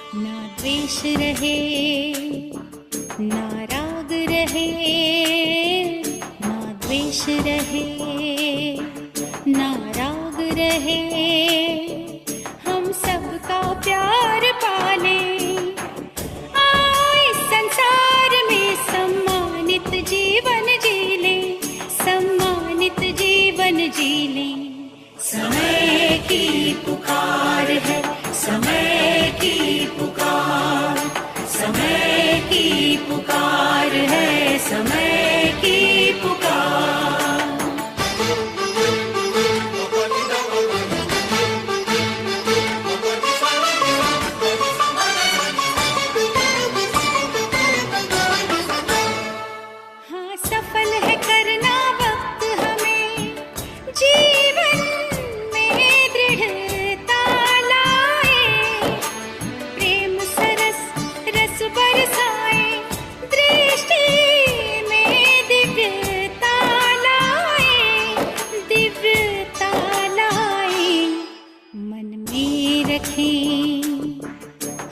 ना द्वेष रहे, ना राग रहे, ना द्वेष रहे, ना राग रहे, हम सबका प्यार पाले, आए संसार में सम्मानित जीवन जीले, सम्मानित जीवन जीले। समय की पुकार है, समय की पुकार, समय की पुकार है, समय की पुकार। हाँ, सफल है करना वक्त हमें, जीवन में दृढ़ता लाए, प्रेम सरस रस बरसाए, दृष्टि में दिव्यता लाए, दिव्यता लाए। मन में रखें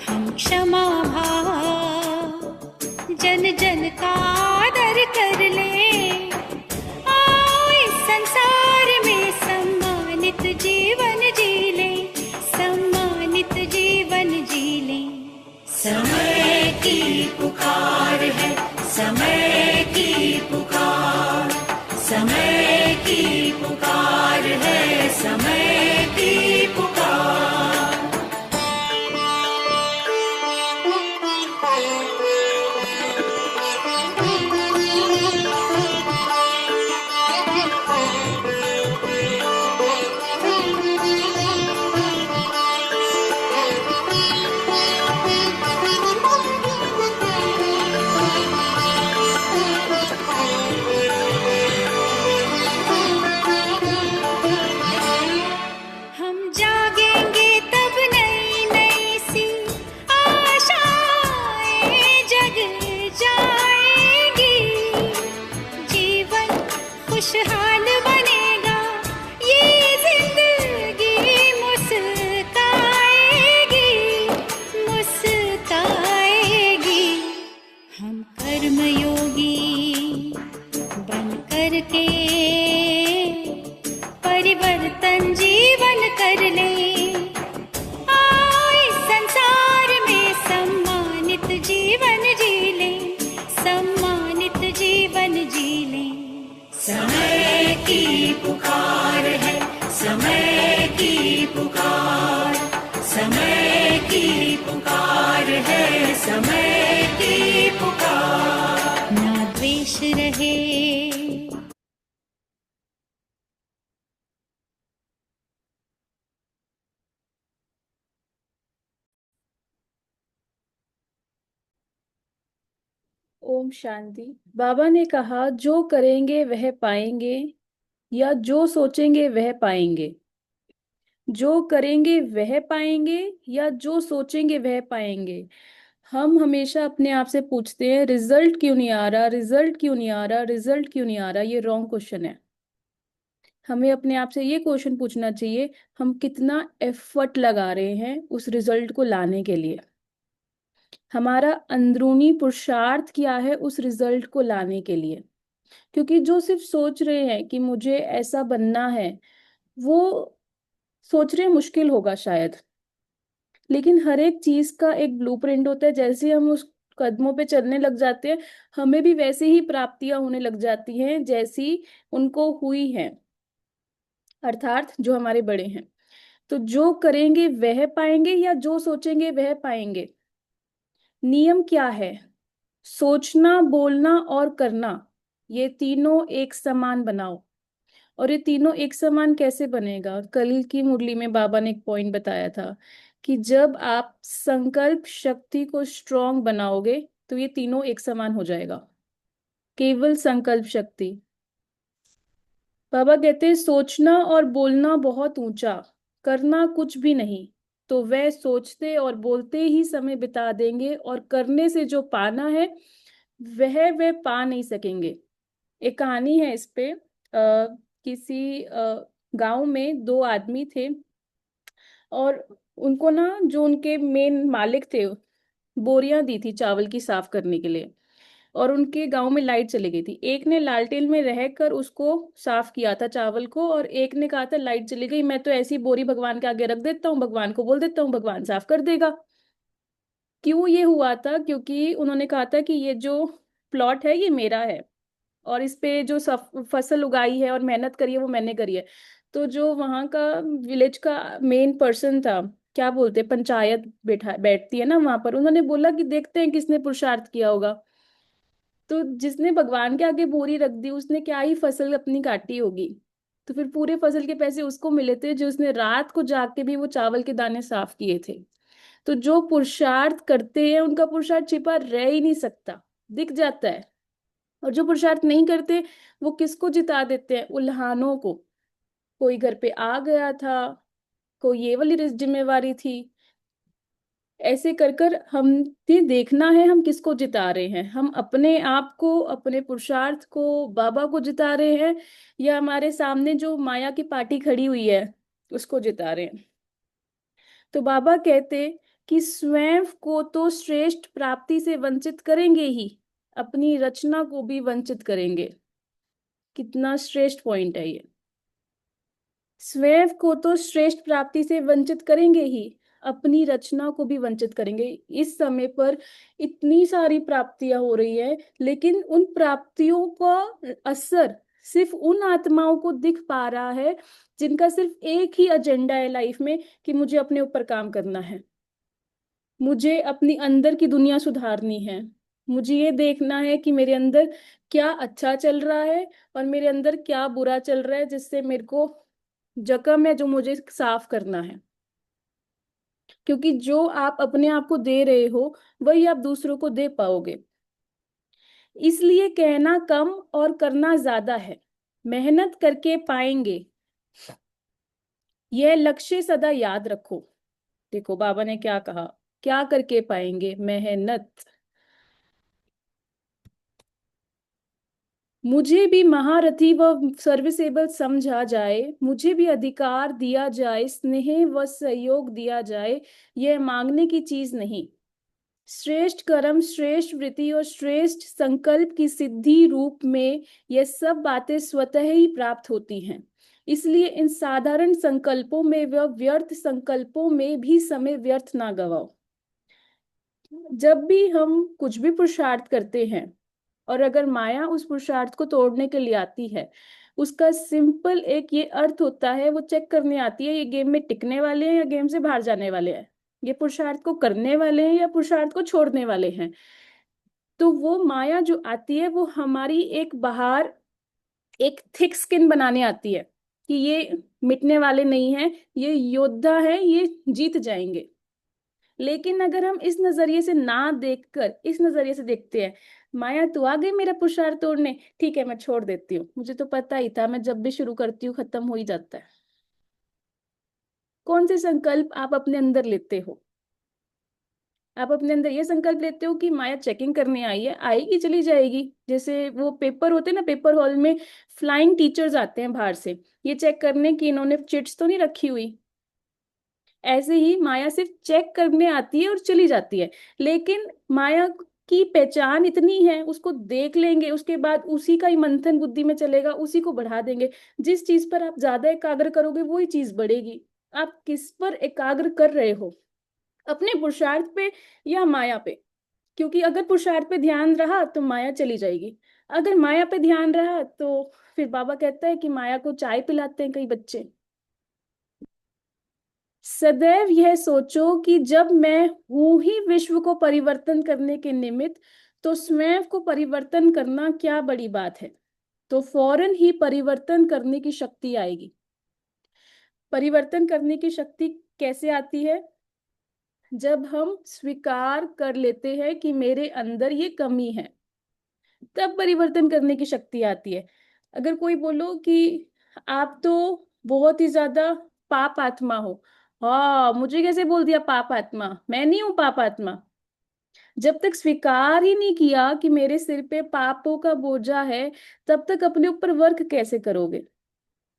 हम क्षमा भाव, जन जन का आदर कर ले, आए संसार में सम्मानित जीवन जीले, सम्मानित जीवन जीले। समय की पुकार है, समय की पुकार, समय की पुकार है, समय की पुकार। हम जागेंगे तब नई नई सी आशाएं जग जाएंगी, जीवन खुशहाल बनेगा, ये जिंदगी मुस्काएगी, मुस्काएगी। हम कर्मयोगी बन करके परिवर्तन जीवन कर ले, आए संसार में सम्मानित जीवन जीले, सम्मानित जीवन जीले। समय की पुकार है, समय की पुकार, समय की पुकार है, समय की पुकार। ना द्वेष रहे, ओम शांति। बाबा ने कहा, जो करेंगे वह पाएंगे, या जो सोचेंगे वह पाएंगे। जो करेंगे वह पाएंगे, या जो सोचेंगे वह पाएंगे। हम हमेशा अपने आप से पूछते हैं, रिजल्ट क्यों नहीं आ रहा, रिजल्ट क्यों नहीं आ रहा, रिजल्ट क्यों नहीं आ रहा। ये रॉन्ग क्वेश्चन है। हमें अपने आप से ये क्वेश्चन पूछना चाहिए, हम कितना एफर्ट लगा रहे हैं उस रिजल्ट को लाने के लिए। हमारा अंदरूनी पुरुषार्थ क्या है उस रिजल्ट को लाने के लिए। क्योंकि जो सिर्फ सोच रहे हैं कि मुझे ऐसा बनना है, वो सोच रहे मुश्किल होगा शायद। लेकिन हर एक चीज का एक ब्लूप्रिंट होता है। जैसे हम उस कदमों पे चलने लग जाते हैं, हमें भी वैसे ही प्राप्तियां होने लग जाती हैं जैसी उनको हुई हैं, अर्थात जो हमारे बड़े हैं। तो जो करेंगे वह पाएंगे, या जो सोचेंगे वह पाएंगे। नियम क्या है? सोचना, बोलना और करना, ये तीनों एक समान बनाओ। और ये तीनों एक समान कैसे बनेगा? कल की मुरली में बाबा ने एक पॉइंट बताया था कि जब आप संकल्प शक्ति को स्ट्रॉन्ग बनाओगे तो ये तीनों एक समान हो जाएगा। केवल संकल्प शक्ति। बाबा कहते हैं, सोचना और बोलना बहुत ऊंचा, करना कुछ भी नहीं। तो वह सोचते और बोलते ही समय बिता देंगे, और करने से जो पाना है वह पा नहीं सकेंगे। एक कहानी है इस पे। किसी गांव में दो आदमी थे। और उनको ना जो उनके मेन मालिक थे, बोरियां दी थी चावल की साफ करने के लिए। और उनके गांव में लाइट चली गई थी, एक ने लालटेन में रहकर उसको साफ किया था चावल को, और एक ने कहा था लाइट चली गई, मैं तो ऐसी बोरी भगवान के आगे रख देता हूँ, भगवान को बोल देता हूँ, भगवान साफ कर देगा। क्यों ये हुआ था? क्योंकि उन्होंने कहा था कि ये जो प्लॉट है ये मेरा है, और इस पे जो फसल उगाई है और मेहनत करी है वो मैंने करी है। तो जो वहाँ का विलेज का मेन पर्सन था, क्या बोलते हैं, पंचायत बैठती है ना वहां पर, उन्होंने बोला कि देखते हैं किसने पुरुषार्थ किया होगा। तो जिसने भगवान के आगे बोरी रख दी उसने क्या ही फसल अपनी काटी होगी। तो फिर पूरे फसल के पैसे उसको मिले थे जो उसने रात को जाग के भी वो चावल के दाने साफ किए थे। तो जो पुरुषार्थ करते हैं उनका पुरुषार्थ छिपा रह ही नहीं सकता, दिख जाता है। और जो पुरुषार्थ नहीं करते वो किसको जिता देते हैं? उल्हानों को। कोई घर पे आ गया था, कोई ये वाली जिम्मेवारी थी। ऐसे कर कर हमने देखना है हम किसको जिता रहे हैं, हम अपने आप को, अपने पुरुषार्थ को, बाबा को जिता रहे हैं, या हमारे सामने जो माया की पार्टी खड़ी हुई है उसको जिता रहे हैं। तो बाबा कहते कि स्वयं को तो श्रेष्ठ प्राप्ति से वंचित करेंगे ही, अपनी रचना को भी वंचित करेंगे। कितना श्रेष्ठ पॉइंट है ये। स्वयं को तो श्रेष्ठ प्राप्ति से वंचित करेंगे ही, अपनी रचना को भी वंचित करेंगे। इस समय पर इतनी सारी प्राप्तियां हो रही है, लेकिन उन प्राप्तियों का असर सिर्फ उन आत्माओं को दिख पा रहा है जिनका सिर्फ एक ही एजेंडा है लाइफ में, कि मुझे अपने ऊपर काम करना है, मुझे अपनी अंदर की दुनिया सुधारनी है, मुझे ये देखना है कि मेरे अंदर क्या अच्छा चल रहा है और मेरे अंदर क्या बुरा चल रहा है, जिससे मेरे को जख्म है जो मुझे साफ करना है। क्योंकि जो आप अपने आप को दे रहे हो वही आप दूसरों को दे पाओगे। इसलिए कहना कम और करना ज्यादा है, मेहनत करके पाएंगे, यह लक्ष्य सदा याद रखो। देखो बाबा ने क्या कहा, क्या करके पाएंगे? मेहनत। मुझे भी महारथी व सर्विसेबल समझा जाए, मुझे भी अधिकार दिया जाए, स्नेह व सहयोग दिया जाए, यह मांगने की चीज नहीं। श्रेष्ठ कर्म, श्रेष्ठ वृत्ति और श्रेष्ठ संकल्प की सिद्धि रूप में यह सब बातें स्वतः ही प्राप्त होती हैं। इसलिए इन साधारण संकल्पों में व व्यर्थ संकल्पों में भी समय व्यर्थ ना गवाओ। जब भी हम कुछ भी पुरुषार्थ करते हैं और अगर माया उस पुरुषार्थ को तोड़ने के लिए आती है, उसका सिंपल एक ये अर्थ होता है, वो चेक करने आती है ये गेम में टिकने वाले हैं या गेम से बाहर जाने वाले हैं, ये पुरुषार्थ को करने वाले हैं या पुरुषार्थ को छोड़ने वाले हैं। तो वो माया जो आती है वो हमारी एक बाहर एक थिक स्किन बनाने आती है कि ये मिटने वाले नहीं हैं, ये योद्धा है, ये जीत जाएंगे। लेकिन अगर हम इस नजरिए से ना देखकर इस नजरिए से देखते हैं, माया तू आ गई मेरा पुरुषार्थ तोड़ने, ठीक है मैं छोड़ देती हूँ, मुझे तो पता ही था, मैं जब भी शुरू करती हूँ खत्म हो ही जाता है। कौन से संकल्प आप अपने अंदर लेते हो? आप अपने अंदर ये संकल्प लेते हो कि माया चेकिंग करने आई है, आएगी चली जाएगी। जैसे वो पेपर होते हैं ना, पेपर हॉल में फ्लाइंग टीचर्स आते हैं बाहर से, ये चेक करने की इन्होंने चिट्स तो नहीं रखी हुई। ऐसे ही माया सिर्फ चेक करने आती है और चली जाती है। लेकिन माया की पहचान इतनी है, उसको देख लेंगे उसके बाद उसी का ही मंथन बुद्धि में चलेगा, उसी को बढ़ा देंगे। जिस चीज पर आप ज्यादा एकाग्र करोगे वही चीज बढ़ेगी। आप किस पर एकाग्र कर रहे हो, अपने पुरुषार्थ पे या माया पे? क्योंकि अगर पुरुषार्थ पे ध्यान रहा तो माया चली जाएगी, अगर माया पे ध्यान रहा तो फिर बाबा कहता है कि माया को चाय पिलाते हैं कई बच्चे। सदैव यह सोचो कि जब मैं हूं ही विश्व को परिवर्तन करने के निमित्त, तो स्वयं को परिवर्तन करना क्या बड़ी बात है। तो फौरन ही परिवर्तन करने की शक्ति आएगी। परिवर्तन करने की शक्ति कैसे आती है? जब हम स्वीकार कर लेते हैं कि मेरे अंदर ये कमी है, तब परिवर्तन करने की शक्ति आती है। अगर कोई बोलो कि आप तो बहुत ही ज्यादा पाप आत्मा हो, हाँ मुझे कैसे बोल दिया पाप आत्मा? मैं नहीं हूं पाप आत्मा। जब तक स्वीकार ही नहीं किया कि मेरे सिर पे पापों का बोझा है, तब तक अपने ऊपर वर्क कैसे करोगे?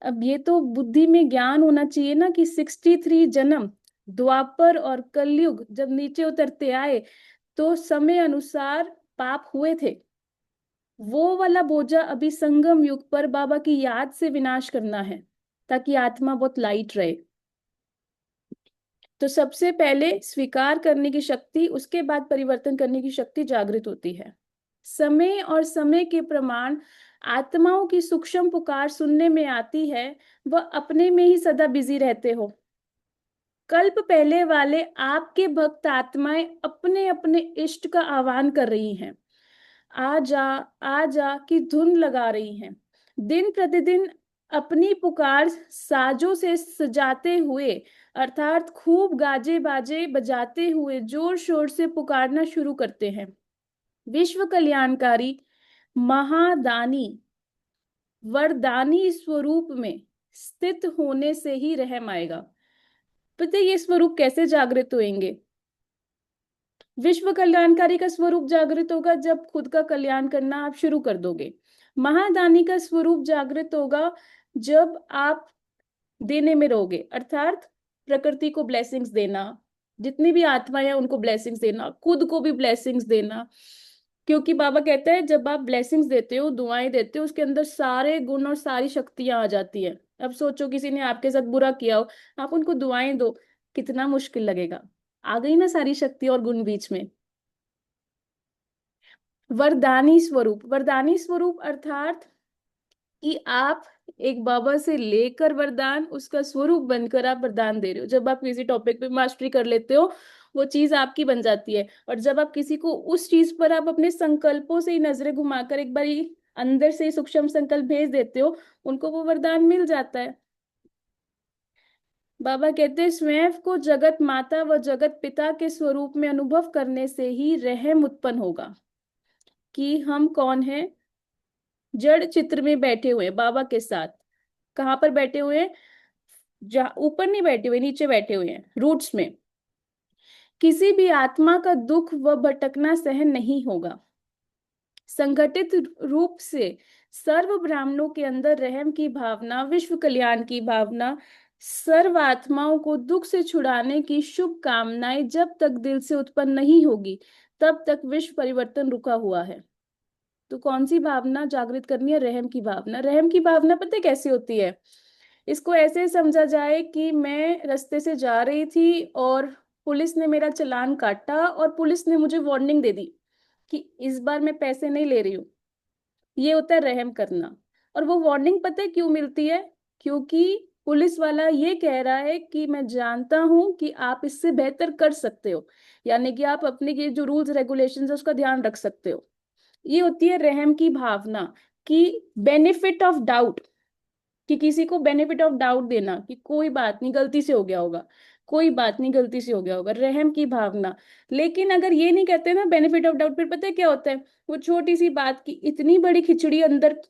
अब ये तो बुद्धि में ज्ञान होना चाहिए ना कि 63 जन्म द्वापर और कलयुग जब नीचे उतरते आए तो समय अनुसार पाप हुए थे। वो वाला बोझा अभी संगम युग पर बाबा की याद से विनाश करना है, ताकि आत्मा बहुत लाइट रहे। तो सबसे पहले स्वीकार करने की शक्ति, उसके बाद परिवर्तन करने की शक्ति जागृत होती है। समय और समय के प्रमाण आत्माओं की सूक्ष्म पुकार सुनने में आती है। वह अपने में ही सदा बिजी रहते हो। कल्प पहले वाले आपके भक्त आत्माएं अपने अपने इष्ट का आह्वान कर रही हैं। आ जा की धुन लगा रही हैं। दिन प्रतिदिन अपनी पुकार साजों से सजाते हुए, अर्थात खूब गाजे बाजे बजाते हुए जोर शोर से पुकारना शुरू करते हैं। विश्व कल्याणकारी महादानी वरदानी स्वरूप में स्थित होने से ही रहम आएगा। पता है ये स्वरूप कैसे जागृत होंगे? विश्व कल्याणकारी का स्वरूप जागृत होगा जब खुद का कल्याण करना आप शुरू कर दोगे। महादानी का स्वरूप जागृत होगा जब आप देने में रहोगे, अर्थात प्रकृति को ब्लेसिंग्स देना, जितनी भी आत्माएं हैं उनको ब्लेसिंग्स देना, खुद को भी ब्लेसिंग्स देना। क्योंकि बाबा कहते हैं जब आप ब्लेसिंग्स देते हो, दुआएं देते हो, उसके अंदर सारे गुण और सारी शक्तियां आ जाती है। अब सोचो किसी ने आपके साथ बुरा किया हो, आप उनको दुआएं दो, कितना मुश्किल लगेगा। आ गई ना सारी शक्ति और गुण बीच में। वरदानी स्वरूप, वरदानी स्वरूप अर्थात कि आप एक बाबा से लेकर वरदान, उसका स्वरूप बनकर आप वरदान दे रहे हो। जब आप किसी टॉपिक पे मास्टरी कर लेते हो, वो चीज आपकी बन जाती है। और जब आप किसी को उस चीज पर आप अपने संकल्पों से ही नजरें घुमाकर एक बार अंदर से सूक्ष्म संकल्प भेज देते हो, उनको वो वरदान मिल जाता है। बाबा कहते हैं स्वयं को जगत माता व जगत पिता के स्वरूप में अनुभव करने से ही रहम उत्पन्न होगा। कि हम कौन हैं? जड़ चित्र में बैठे हुए हैं बाबा के साथ। कहाँ पर बैठे हुए हैं? जहाँ ऊपर नहीं बैठे हुए, नीचे बैठे हुए हैं, रूट्स में। किसी भी आत्मा का दुख व भटकना सहन नहीं होगा। संगठित रूप से सर्व ब्राह्मणों के अंदर रहम की भावना, विश्व कल्याण की भावना, सर्व आत्माओं को दुख से छुड़ाने की शुभ कामनाएं जब तक दिल से उत्पन्न नहीं होगी, तब तक विश्व परिवर्तन रुका हुआ है। तो कौन सी भावना जागृत करनी है? रहम की भावना। रहम की भावना पता है कैसे होती है? इसको ऐसे समझा जाए कि मैं रास्ते से जा रही थी और पुलिस ने मेरा चालान काटा और पुलिस ने मुझे वार्निंग दे दी कि इस बार मैं पैसे नहीं ले रही हूँ। ये होता है रहम करना। और वो वार्निंग पता है क्यों मिलती है? क्योंकि पुलिस वाला ये कह रहा है कि मैं जानता हूं कि आप इससे बेहतर कर सकते हो, यानी कि आप अपने ये जो रूल्स रेगुलेशंस है उसका ध्यान रख सकते हो। ये होती है रहम की भावना, कि बेनिफिट ऑफ डाउट, कि किसी को बेनिफिट ऑफ डाउट देना कि कोई बात नहीं, गलती से हो गया होगा, कोई बात नहीं, गलती से हो गया होगा, रहम की भावना। लेकिन अगर ये नहीं कहते ना बेनिफिट ऑफ डाउट, फिर पता है क्या होता है? वो छोटी सी बात की इतनी बड़ी खिचड़ी अंदर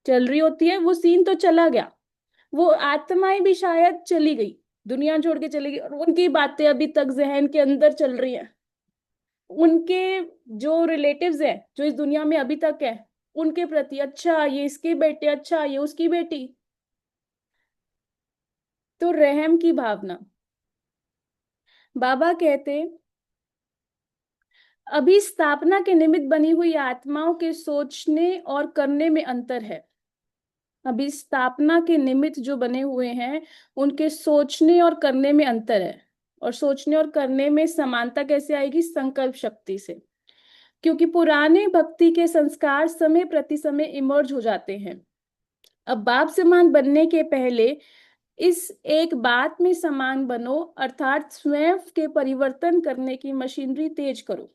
चल रही होती है, वो सीन तो चला गया, वो आत्माएं भी शायद चली गई, दुनिया छोड़ के चली गई, और उनकी बातें अभी तक जहन के अंदर चल रही हैं। उनके जो रिलेटिव्स हैं जो इस दुनिया में अभी तक है, उनके प्रति, अच्छा ये इसके बेटे, अच्छा ये उसकी बेटी। तो रहम की भावना। बाबा कहते अभी स्थापना के निमित्त बनी हुई आत्माओं के सोचने और करने में अंतर है। अभी स्थापना के निमित्त जो बने हुए हैं उनके सोचने और करने में अंतर है। और सोचने और करने में समानता कैसे आएगी? संकल्प शक्ति से। क्योंकि पुराने भक्ति के संस्कार समय प्रति समय इमर्ज हो जाते हैं। अब बाप समान बनने के पहले इस एक बात में समान बनो, अर्थात स्वयं के परिवर्तन करने की मशीनरी तेज करो।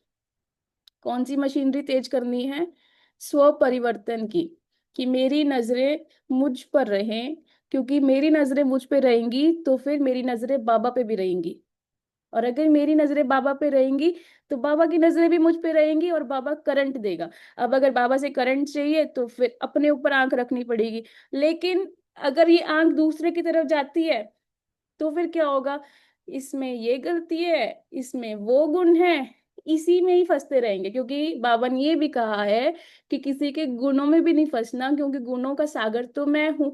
कौन सी मशीनरी तेज करनी है? स्व परिवर्तन की। कि मेरी नजरें मुझ पर रहें, क्योंकि मेरी नजरें मुझ पे रहेंगी तो फिर मेरी नजरें बाबा पे भी रहेंगी। और अगर मेरी नजरें बाबा पे रहेंगी तो बाबा की नजरें भी मुझ पे रहेंगी और बाबा करंट देगा। अब अगर बाबा से करंट चाहिए तो फिर अपने ऊपर आंख रखनी पड़ेगी। लेकिन अगर ये आंख दूसरे की तरफ जाती है तो फिर क्या होगा? इसमें ये गलती है, इसमें वो गुण है, इसी में ही फंसते रहेंगे। क्योंकि बाबा ने ये भी कहा है कि किसी के गुणों में भी नहीं फंसना, क्योंकि गुणों का सागर तो मैं हूं।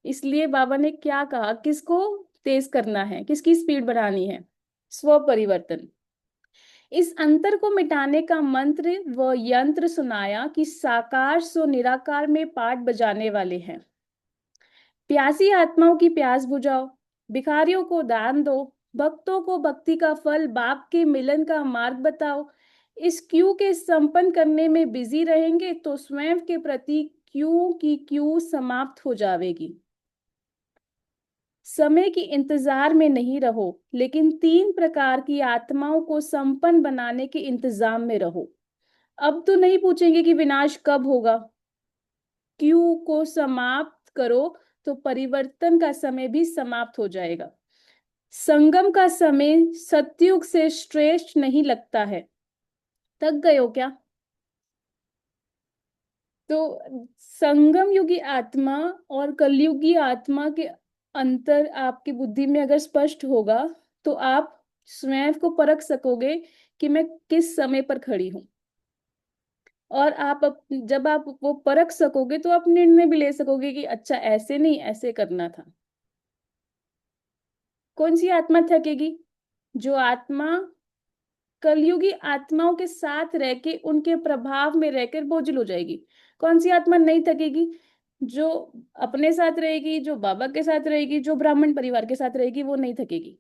इसलिए बाबा ने क्या कहा, किसको तेज करना है, किसकी स्पीड बढ़ानी है? स्व परिवर्तन। इस अंतर को मिटाने का मंत्र व यंत्र सुनाया कि साकार सो निराकार में पाठ बजाने वाले हैं। प्यासी आत्माओं की प्यास बुझाओ, भिखारियों को दान दो, भक्तों को भक्ति का फल बाप के मिलन का मार्ग बताओ। इस क्यू के संपन्न करने में बिजी रहेंगे तो स्वयं के प्रति क्यू की क्यू समाप्त हो जाएगी। समय की इंतजार में नहीं रहो, लेकिन 3 प्रकार की आत्माओं को संपन्न बनाने के इंतजाम में रहो। अब तो नहीं पूछेंगे कि विनाश कब होगा। क्यू को समाप्त करो तो परिवर्तन का समय भी समाप्त हो जाएगा। संगम का समय सतयुग से श्रेष्ठ नहीं लगता है। थक गए हो क्या? तो संगम युगी आत्मा और कलयुगी आत्मा के अंतर आपकी बुद्धि में अगर स्पष्ट होगा तो आप स्वयं को परख सकोगे कि मैं किस समय पर खड़ी हूं। और जब आप वो परख सकोगे तो आप निर्णय भी ले सकोगे कि अच्छा ऐसे नहीं, ऐसे करना था। कौन सी आत्मा थकेगी? जो आत्मा कलयुगी आत्माओं के साथ रह के उनके प्रभाव में रहकर बोझिल हो जाएगी। कौन सी आत्मा नहीं थकेगी? जो अपने साथ रहेगी, जो बाबा के साथ रहेगी, जो ब्राह्मण परिवार के साथ रहेगी, वो नहीं थकेगी।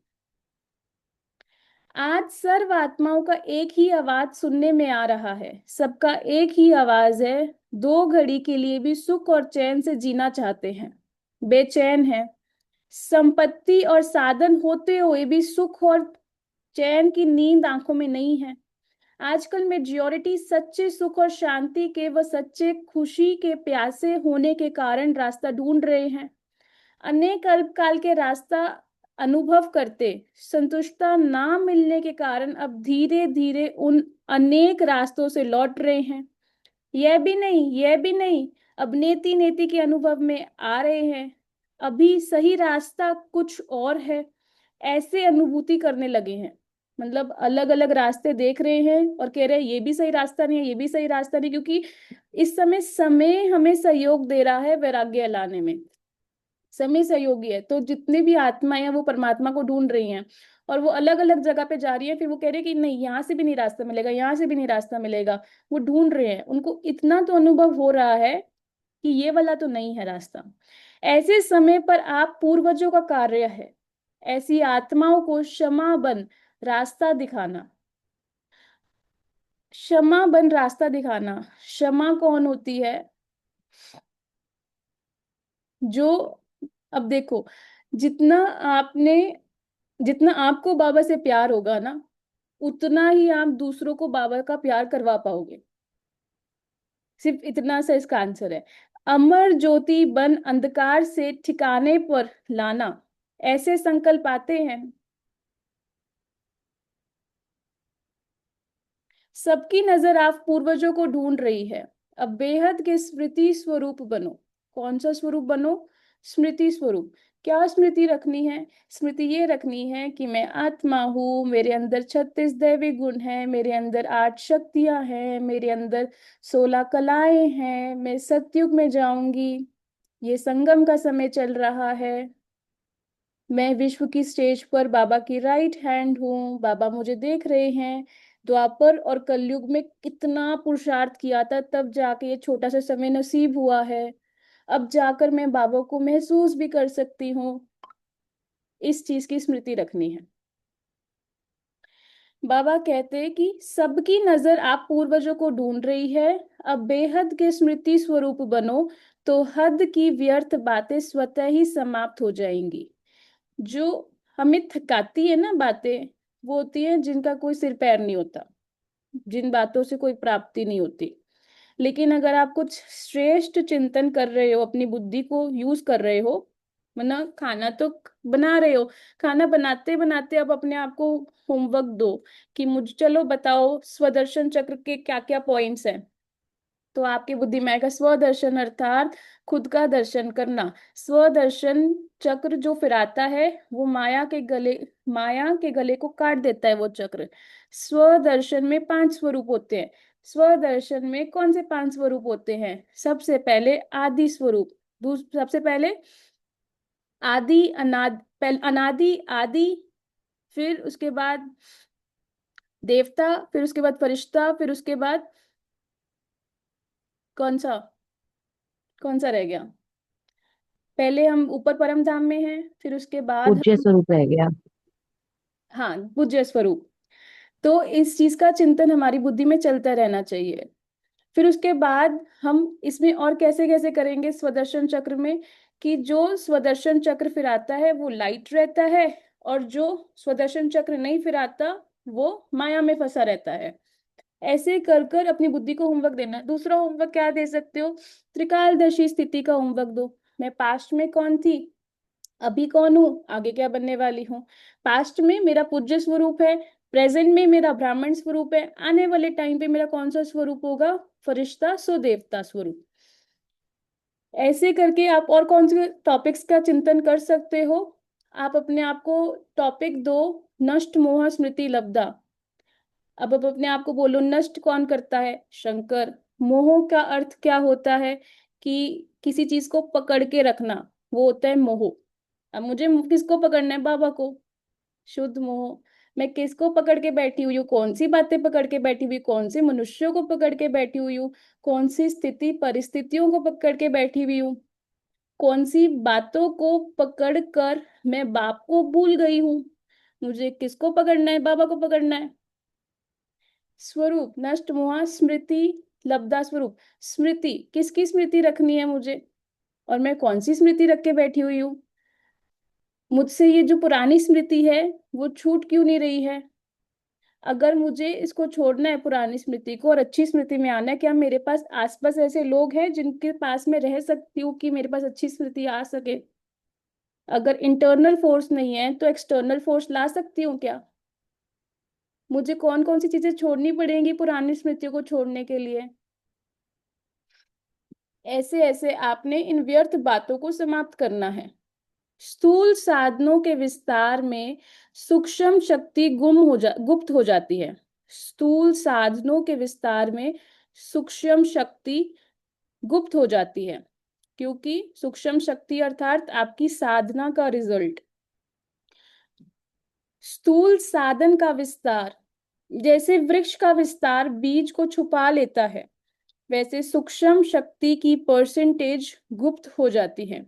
आज सर्व आत्माओं का एक ही आवाज सुनने में आ रहा है। सबका एक ही आवाज है, 2 घड़ी के लिए भी सुख और चैन से जीना चाहते हैं, बेचैन है। संपत्ति और साधन होते हुए भी सुख और चैन की नींद आंखों में नहीं है। आजकल मेजॉरिटी सच्चे सुख और शांति के व सच्चे खुशी के प्यासे होने के कारण रास्ता ढूंढ रहे हैं। अनेक अल्पकाल के रास्ता अनुभव करते संतुष्टता ना मिलने के कारण अब धीरे धीरे उन अनेक रास्तों से लौट रहे हैं। यह भी नहीं, यह भी नहीं, अब नेति नेति के अनुभव में आ रहे हैं। अभी सही रास्ता कुछ और है, ऐसे अनुभूति करने लगे हैं। मतलब अलग अलग रास्ते देख रहे हैं और कह रहे हैं ये भी सही रास्ता नहीं है, ये भी सही रास्ता नहीं, क्योंकि इस समय समय हमें सहयोग दे रहा है वैराग्य लाने में। समय सहयोगी है, तो जितने भी आत्माएं हैं वो परमात्मा को ढूंढ रही हैं और वो अलग अलग जगह पे जा रही है। फिर वो कह रहे हैं कि नहीं, यहाँ से भी नहीं रास्ता मिलेगा, यहाँ से भी नहीं रास्ता मिलेगा। वो ढूंढ रहे हैं, उनको इतना तो अनुभव हो रहा है कि ये वाला तो नहीं है रास्ता। ऐसे समय पर आप पूर्वजों का कार्य है ऐसी आत्माओं को क्षमा बन रास्ता दिखाना। क्षमा बन रास्ता दिखाना। क्षमा कौन होती है? जो, अब देखो, जितना आपने जितना आपको बाबा से प्यार होगा ना, उतना ही आप दूसरों को बाबा का प्यार करवा पाओगे। सिर्फ इतना सा इसका आंसर है। अमर ज्योति बन अंधकार से ठिकाने पर लाना, ऐसे संकल्प आते हैं। सबकी नजर आप पूर्वजों को ढूंढ रही है। अब बेहद के स्मृति स्वरूप बनो। कौन सा स्वरूप बनो? स्मृति स्वरूप। क्या स्मृति रखनी है? स्मृति ये रखनी है कि मैं आत्मा हूँ, मेरे अंदर 36 दैवी गुण हैं, मेरे अंदर 8 शक्तियां हैं, मेरे अंदर 16 कलाएं हैं, मैं सतयुग में जाऊंगी, ये संगम का समय चल रहा है, मैं विश्व की स्टेज पर बाबा की राइट हैंड हूँ, बाबा मुझे देख रहे हैं। द्वापर और कलयुग में कितना पुरुषार्थ किया था, तब जाके ये छोटा सा समय नसीब हुआ है। अब जाकर मैं बाबा को महसूस भी कर सकती हूँ। इस चीज की स्मृति रखनी है। बाबा कहते हैं कि सबकी नजर आप पूर्वजों को ढूंढ रही है। अब बेहद के स्मृति स्वरूप बनो तो हद की व्यर्थ बातें स्वतः ही समाप्त हो जाएंगी। जो हमें थकाती है ना बातें, वो होती है जिनका कोई सिर पैर नहीं होता, जिन बातों से कोई प्राप्ति नहीं होती। लेकिन अगर आप कुछ श्रेष्ठ चिंतन कर रहे हो, अपनी बुद्धि को यूज कर रहे हो, मतलब खाना तो बना रहे हो, खाना बनाते बनाते अब अपने आप को होमवर्क दो कि मुझे चलो बताओ स्वदर्शन चक्र के क्या क्या पॉइंट्स हैं। तो आपकी बुद्धि में आएगा स्वदर्शन अर्थात खुद का दर्शन करना। स्वदर्शन चक्र जो फिराता है वो माया के गले को काट देता है वो चक्र। स्वदर्शन में 5 स्वरूप होते हैं। स्वदर्शन में कौन से 5 स्वरूप होते हैं? सबसे पहले आदि स्वरूप, सबसे पहले आदि अनादि आदि, फिर उसके बाद देवता, फिर उसके बाद फरिश्ता, फिर उसके बाद कौन सा, कौन सा रह गया? पहले हम ऊपर परम धाम में हैं, फिर उसके बाद पूज्य हम, स्वरूप रह गया। हाँ, पूज्य स्वरूप। तो इस चीज का चिंतन हमारी बुद्धि में चलता रहना चाहिए। फिर उसके बाद हम इसमें और कैसे कैसे करेंगे स्वदर्शन चक्र में, कि जो स्वदर्शन चक्र फिर आता है वो लाइट रहता है, और जो स्वदर्शन चक्र नहीं फिर आता वो माया में फंसा रहता है। ऐसे कर कर अपनी बुद्धि को होमवर्क देना। दूसरा होमवर्क क्या दे सकते हो? त्रिकालदर्शी स्थिति का होमवर्क दो। मैं पास्ट में कौन थी, अभी कौन हूँ, आगे क्या बनने वाली हूँ। पास्ट में मेरा पूज्य स्वरूप है, प्रेजेंट में मेरा ब्राह्मण स्वरूप है, आने वाले टाइम पे मेरा कौन सा स्वरूप होगा, फरिश्ता सो देवता स्वरूप। ऐसे करके आप और कौन से टॉपिक्स का चिंतन कर सकते हो? आप अपने आप को टॉपिक दो, नष्ट मोह स्मृति लब्धा। अब आप अपने आप को बोलो, नष्ट कौन करता है, शंकर। मोह का अर्थ क्या होता है, कि किसी चीज को पकड़ के रखना, वो होता है मोह। अब मुझे किसको पकड़ना है, बाबा को, शुद्ध मोह। मैं किसको पकड़ के बैठी हुई हूँ, कौन सी बातें पकड़ के बैठी हुई, कौन से मनुष्यों को पकड़ के बैठी हुई हूँ, कौन सी स्थिति परिस्थितियों को पकड़ के बैठी हुई हूँ, कौन सी बातों को पकड़ कर मैं बाप को भूल गई हूँ। मुझे किसको पकड़ना है, बाबा को पकड़ना है। स्वरूप नष्ट मोह स्मृति लब्धा स्वरूप। स्मृति, किसकी स्मृति रखनी है मुझे, और मैं कौन सी स्मृति रख के बैठी हुई हूँ। मुझसे ये जो पुरानी स्मृति है वो छूट क्यों नहीं रही है? अगर मुझे इसको छोड़ना है पुरानी स्मृति को और अच्छी स्मृति में आना है, क्या मेरे पास आसपास ऐसे लोग हैं जिनके पास मैं रह सकती हूँ कि मेरे पास अच्छी स्मृति आ सके? अगर इंटरनल फोर्स नहीं है तो एक्सटर्नल फोर्स ला सकती हूँ क्या? मुझे कौन कौन सी चीजें छोड़नी पड़ेंगी पुरानी स्मृतियों को छोड़ने के लिए? ऐसे ऐसे आपने इन व्यर्थ बातों को समाप्त करना है। स्थूल साधनों के विस्तार में सूक्ष्म शक्ति गुप्त हो जाती है। स्थूल साधनों के विस्तार में सूक्ष्म शक्ति गुप्त हो जाती है, क्योंकि सूक्ष्म शक्ति अर्थात आपकी साधना का रिजल्ट। स्थूल साधन का विस्तार, जैसे वृक्ष का विस्तार बीज को छुपा लेता है, वैसे सूक्ष्म शक्ति की परसेंटेज गुप्त हो जाती है।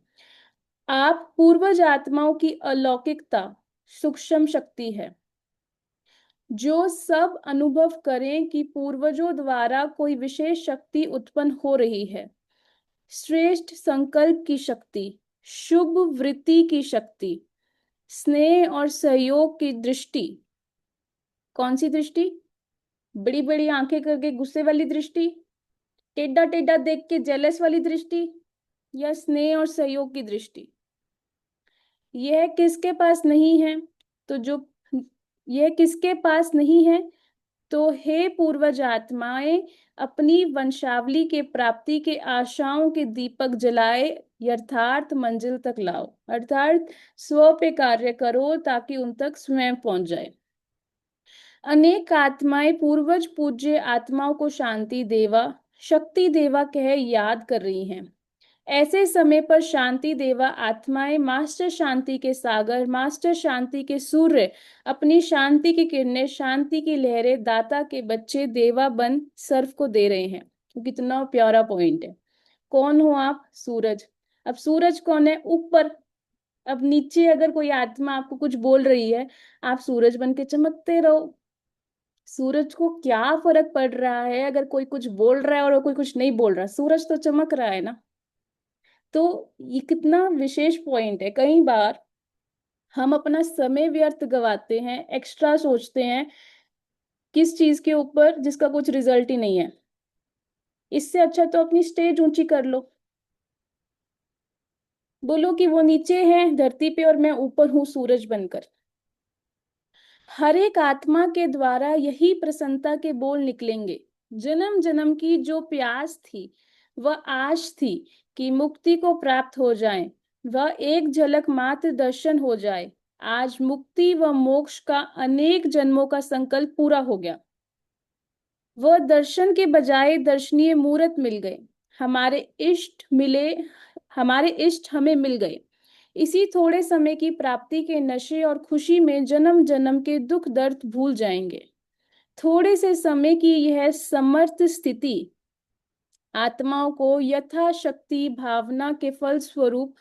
आप पूर्वज आत्माओं की अलौकिकता सूक्ष्म शक्ति है, जो सब अनुभव करें कि पूर्वजों द्वारा कोई विशेष शक्ति उत्पन्न हो रही है। श्रेष्ठ संकल्प की शक्ति, शुभ वृत्ति की शक्ति, स्नेह और सहयोग की दृष्टि। कौन सी दृष्टि? बड़ी बड़ी आंखें करके गुस्से वाली दृष्टि, टेढ़ा टेढ़ा देख के जेलस वाली दृष्टि, या स्नेह और सहयोग की दृष्टि? यह किसके पास नहीं है? तो जो यह किसके पास नहीं है, तो हे पूर्वज आत्माएं, अपनी वंशावली के प्राप्ति के आशाओं के दीपक जलाए यथार्थ मंजिल तक लाओ। अर्थात स्व पे कार्य करो ताकि उन तक स्वयं पहुंच जाए। अनेक आत्माएं पूर्वज पूज्य आत्माओं को शांति देवा, शक्ति देवा कह याद कर रही हैं। ऐसे समय पर शांति देवा आत्माएं मास्टर शांति के सागर, मास्टर शांति के सूर्य, अपनी शांति की किरणें, शांति की लहरें दाता के बच्चे देवा बन सर्व को दे रहे हैं। तो कितना प्यारा पॉइंट है। कौन हो आप? सूरज। अब सूरज कौन है? ऊपर। अब नीचे अगर कोई आत्मा आपको कुछ बोल रही है, आप सूरज बन के चमकते रहो। सूरज को क्या फर्क पड़ रहा है अगर कोई कुछ बोल रहा है और कोई कुछ नहीं बोल रहा, सूरज तो चमक रहा है ना। तो ये कितना विशेष पॉइंट है। कई बार हम अपना समय व्यर्थ गवाते हैं, एक्स्ट्रा सोचते हैं किस चीज के ऊपर जिसका कुछ रिजल्ट ही नहीं है। इससे अच्छा तो अपनी स्टेज ऊंची कर लो, बोलो कि वो नीचे है धरती पे और मैं ऊपर हूं सूरज बनकर। हर एक आत्मा के द्वारा यही प्रसन्नता के बोल निकलेंगे। जन्म जन्म की जो प्यास थी, वह आश थी कि मुक्ति को प्राप्त हो जाए, वह एक झलक मात्र दर्शन हो जाए। आज मुक्ति व मोक्ष का अनेक जन्मों का संकल्प पूरा हो गया। वह दर्शन के बजाय दर्शनीय मूर्त मिल गए। हमारे इष्ट मिले, हमारे इष्ट हमें मिल गए। इसी थोड़े समय की प्राप्ति के नशे और खुशी में जन्म जन्म के दुख दर्द भूल जाएंगे। थोड़े से समय की यह समर्थ स्थिति आत्माओं को यथाशक्ति भावना के फल स्वरूप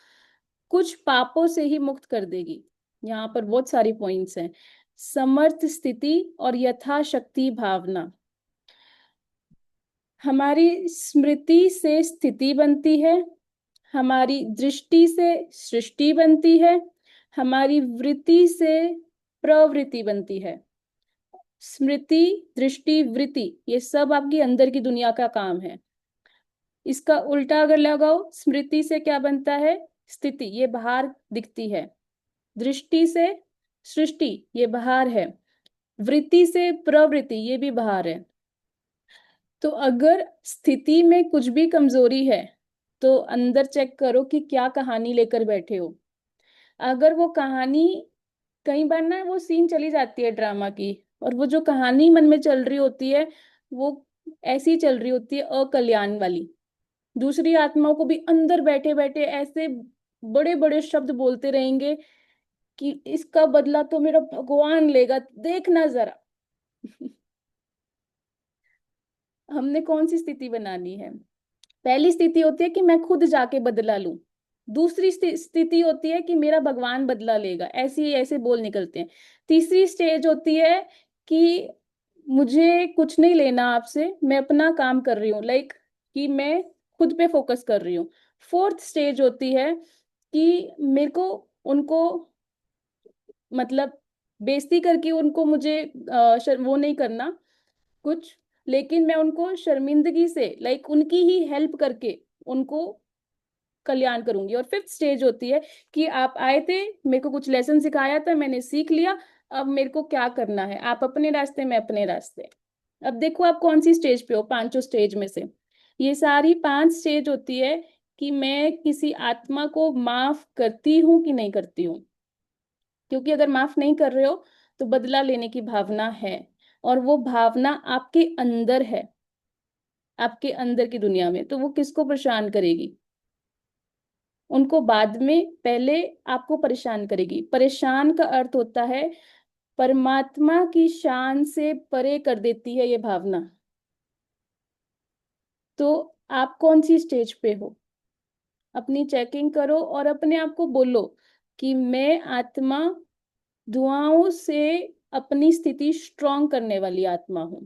कुछ पापों से ही मुक्त कर देगी। यहाँ पर बहुत सारी पॉइंट्स हैं। समर्थ स्थिति और यथाशक्ति भावना। हमारी स्मृति से स्थिति बनती है, हमारी दृष्टि से सृष्टि बनती है, हमारी वृत्ति से प्रवृत्ति बनती है। स्मृति, दृष्टि, वृत्ति, ये सब आपकी अंदर की दुनिया का काम है। इसका उल्टा अगर लगाओ, स्मृति से क्या बनता है? स्थिति, ये बाहर दिखती है। दृष्टि से सृष्टि, ये बाहर है। वृत्ति से प्रवृत्ति, ये भी बाहर है। तो अगर स्थिति में कुछ भी कमजोरी है तो अंदर चेक करो कि क्या कहानी लेकर बैठे हो। अगर वो कहानी, कई बार ना वो सीन चली जाती है ड्रामा की, और वो जो कहानी मन में चल रही होती है वो ऐसी चल रही होती है अकल्याण वाली। दूसरी आत्माओं को भी अंदर बैठे बैठे ऐसे बड़े बड़े शब्द बोलते रहेंगे कि इसका बदला तो मेरा भगवान लेगा, देखना जरा। हमने कौन सी स्थिति बनानी है? पहली स्थिति होती है कि मैं खुद जाके बदला लूं। दूसरी स्थिति होती है कि मेरा भगवान बदला लेगा, ऐसे ऐसे बोल निकलते हैं। तीसरी स्टेज होती है कि मुझे कुछ नहीं लेना आपसे, मैं अपना काम कर रही हूँ, लाइक कि मैं खुद पे फोकस कर रही हूँ। फोर्थ स्टेज होती है कि मेरे को उनको, मतलब बेइज्जती करके उनको मुझे वो नहीं करना कुछ, लेकिन मैं उनको शर्मिंदगी से, लाइक उनकी ही हेल्प करके उनको कल्याण करूंगी। और फिफ्थ स्टेज होती है कि आप आए थे, मेरे को कुछ लेसन सिखाया था, मैंने सीख लिया, अब मेरे को क्या करना है, आप अपने रास्ते, मैं अपने रास्ते। अब देखो आप कौन सी स्टेज पे हो पांचों स्टेज में से। ये सारी पांच स्टेज होती है कि मैं किसी आत्मा को माफ करती हूँ कि नहीं करती हूँ। क्योंकि अगर माफ नहीं कर रहे हो तो बदला लेने की भावना है, और वो भावना आपके अंदर है, आपके अंदर की दुनिया में, तो वो किसको परेशान करेगी? उनको बाद में, पहले आपको परेशान करेगी। परेशान का अर्थ होता है परमात्मा की शान से परे कर देती है ये भावना। तो आप कौन सी स्टेज पे हो? अपनी चेकिंग करो और अपने आप को बोलो कि मैं आत्मा दुआओं से अपनी स्थिति स्ट्रॉन्ग करने वाली आत्मा हूं।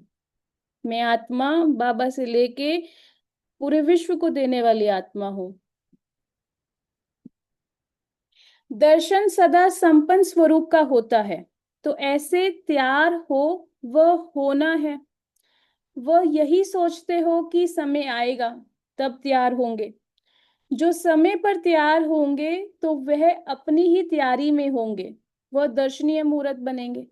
मैं आत्मा बाबा से लेके पूरे विश्व को देने वाली आत्मा हूं। दर्शन सदा संपन्न स्वरूप का होता है, तो ऐसे तैयार हो, वह होना है। वह यही सोचते हो कि समय आएगा तब तैयार होंगे। जो समय पर तैयार होंगे तो वह अपनी ही तैयारी में होंगे, वह दर्शनीय मूर्त बनेंगे।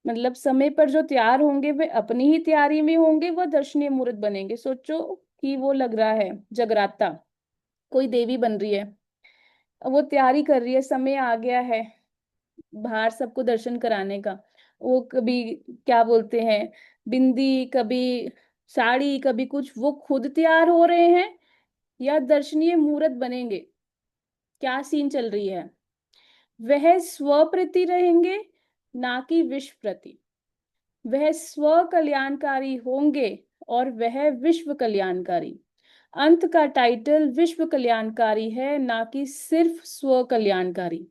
मतलब समय पर जो तैयार होंगे वे अपनी ही तैयारी में होंगे, वह दर्शनीय मूर्त बनेंगे। सोचो कि वो लग रहा है जगराता, कोई देवी बन रही है, वो तैयारी कर रही है, समय आ गया है बाहर सबको दर्शन कराने का। वो कभी क्या बोलते हैं, बिंदी, कभी साड़ी, कभी कुछ, वो खुद तैयार हो रहे हैं या दर्शनीय मूर्त बनेंगे? क्या सीन चल रही है? वह स्व प्रति रहेंगे ना कि विश्व प्रति। वह स्व कल्याणकारी होंगे और वह विश्व कल्याणकारी। अंत का टाइटल विश्व कल्याणकारी है, ना कि सिर्फ स्व कल्याणकारी।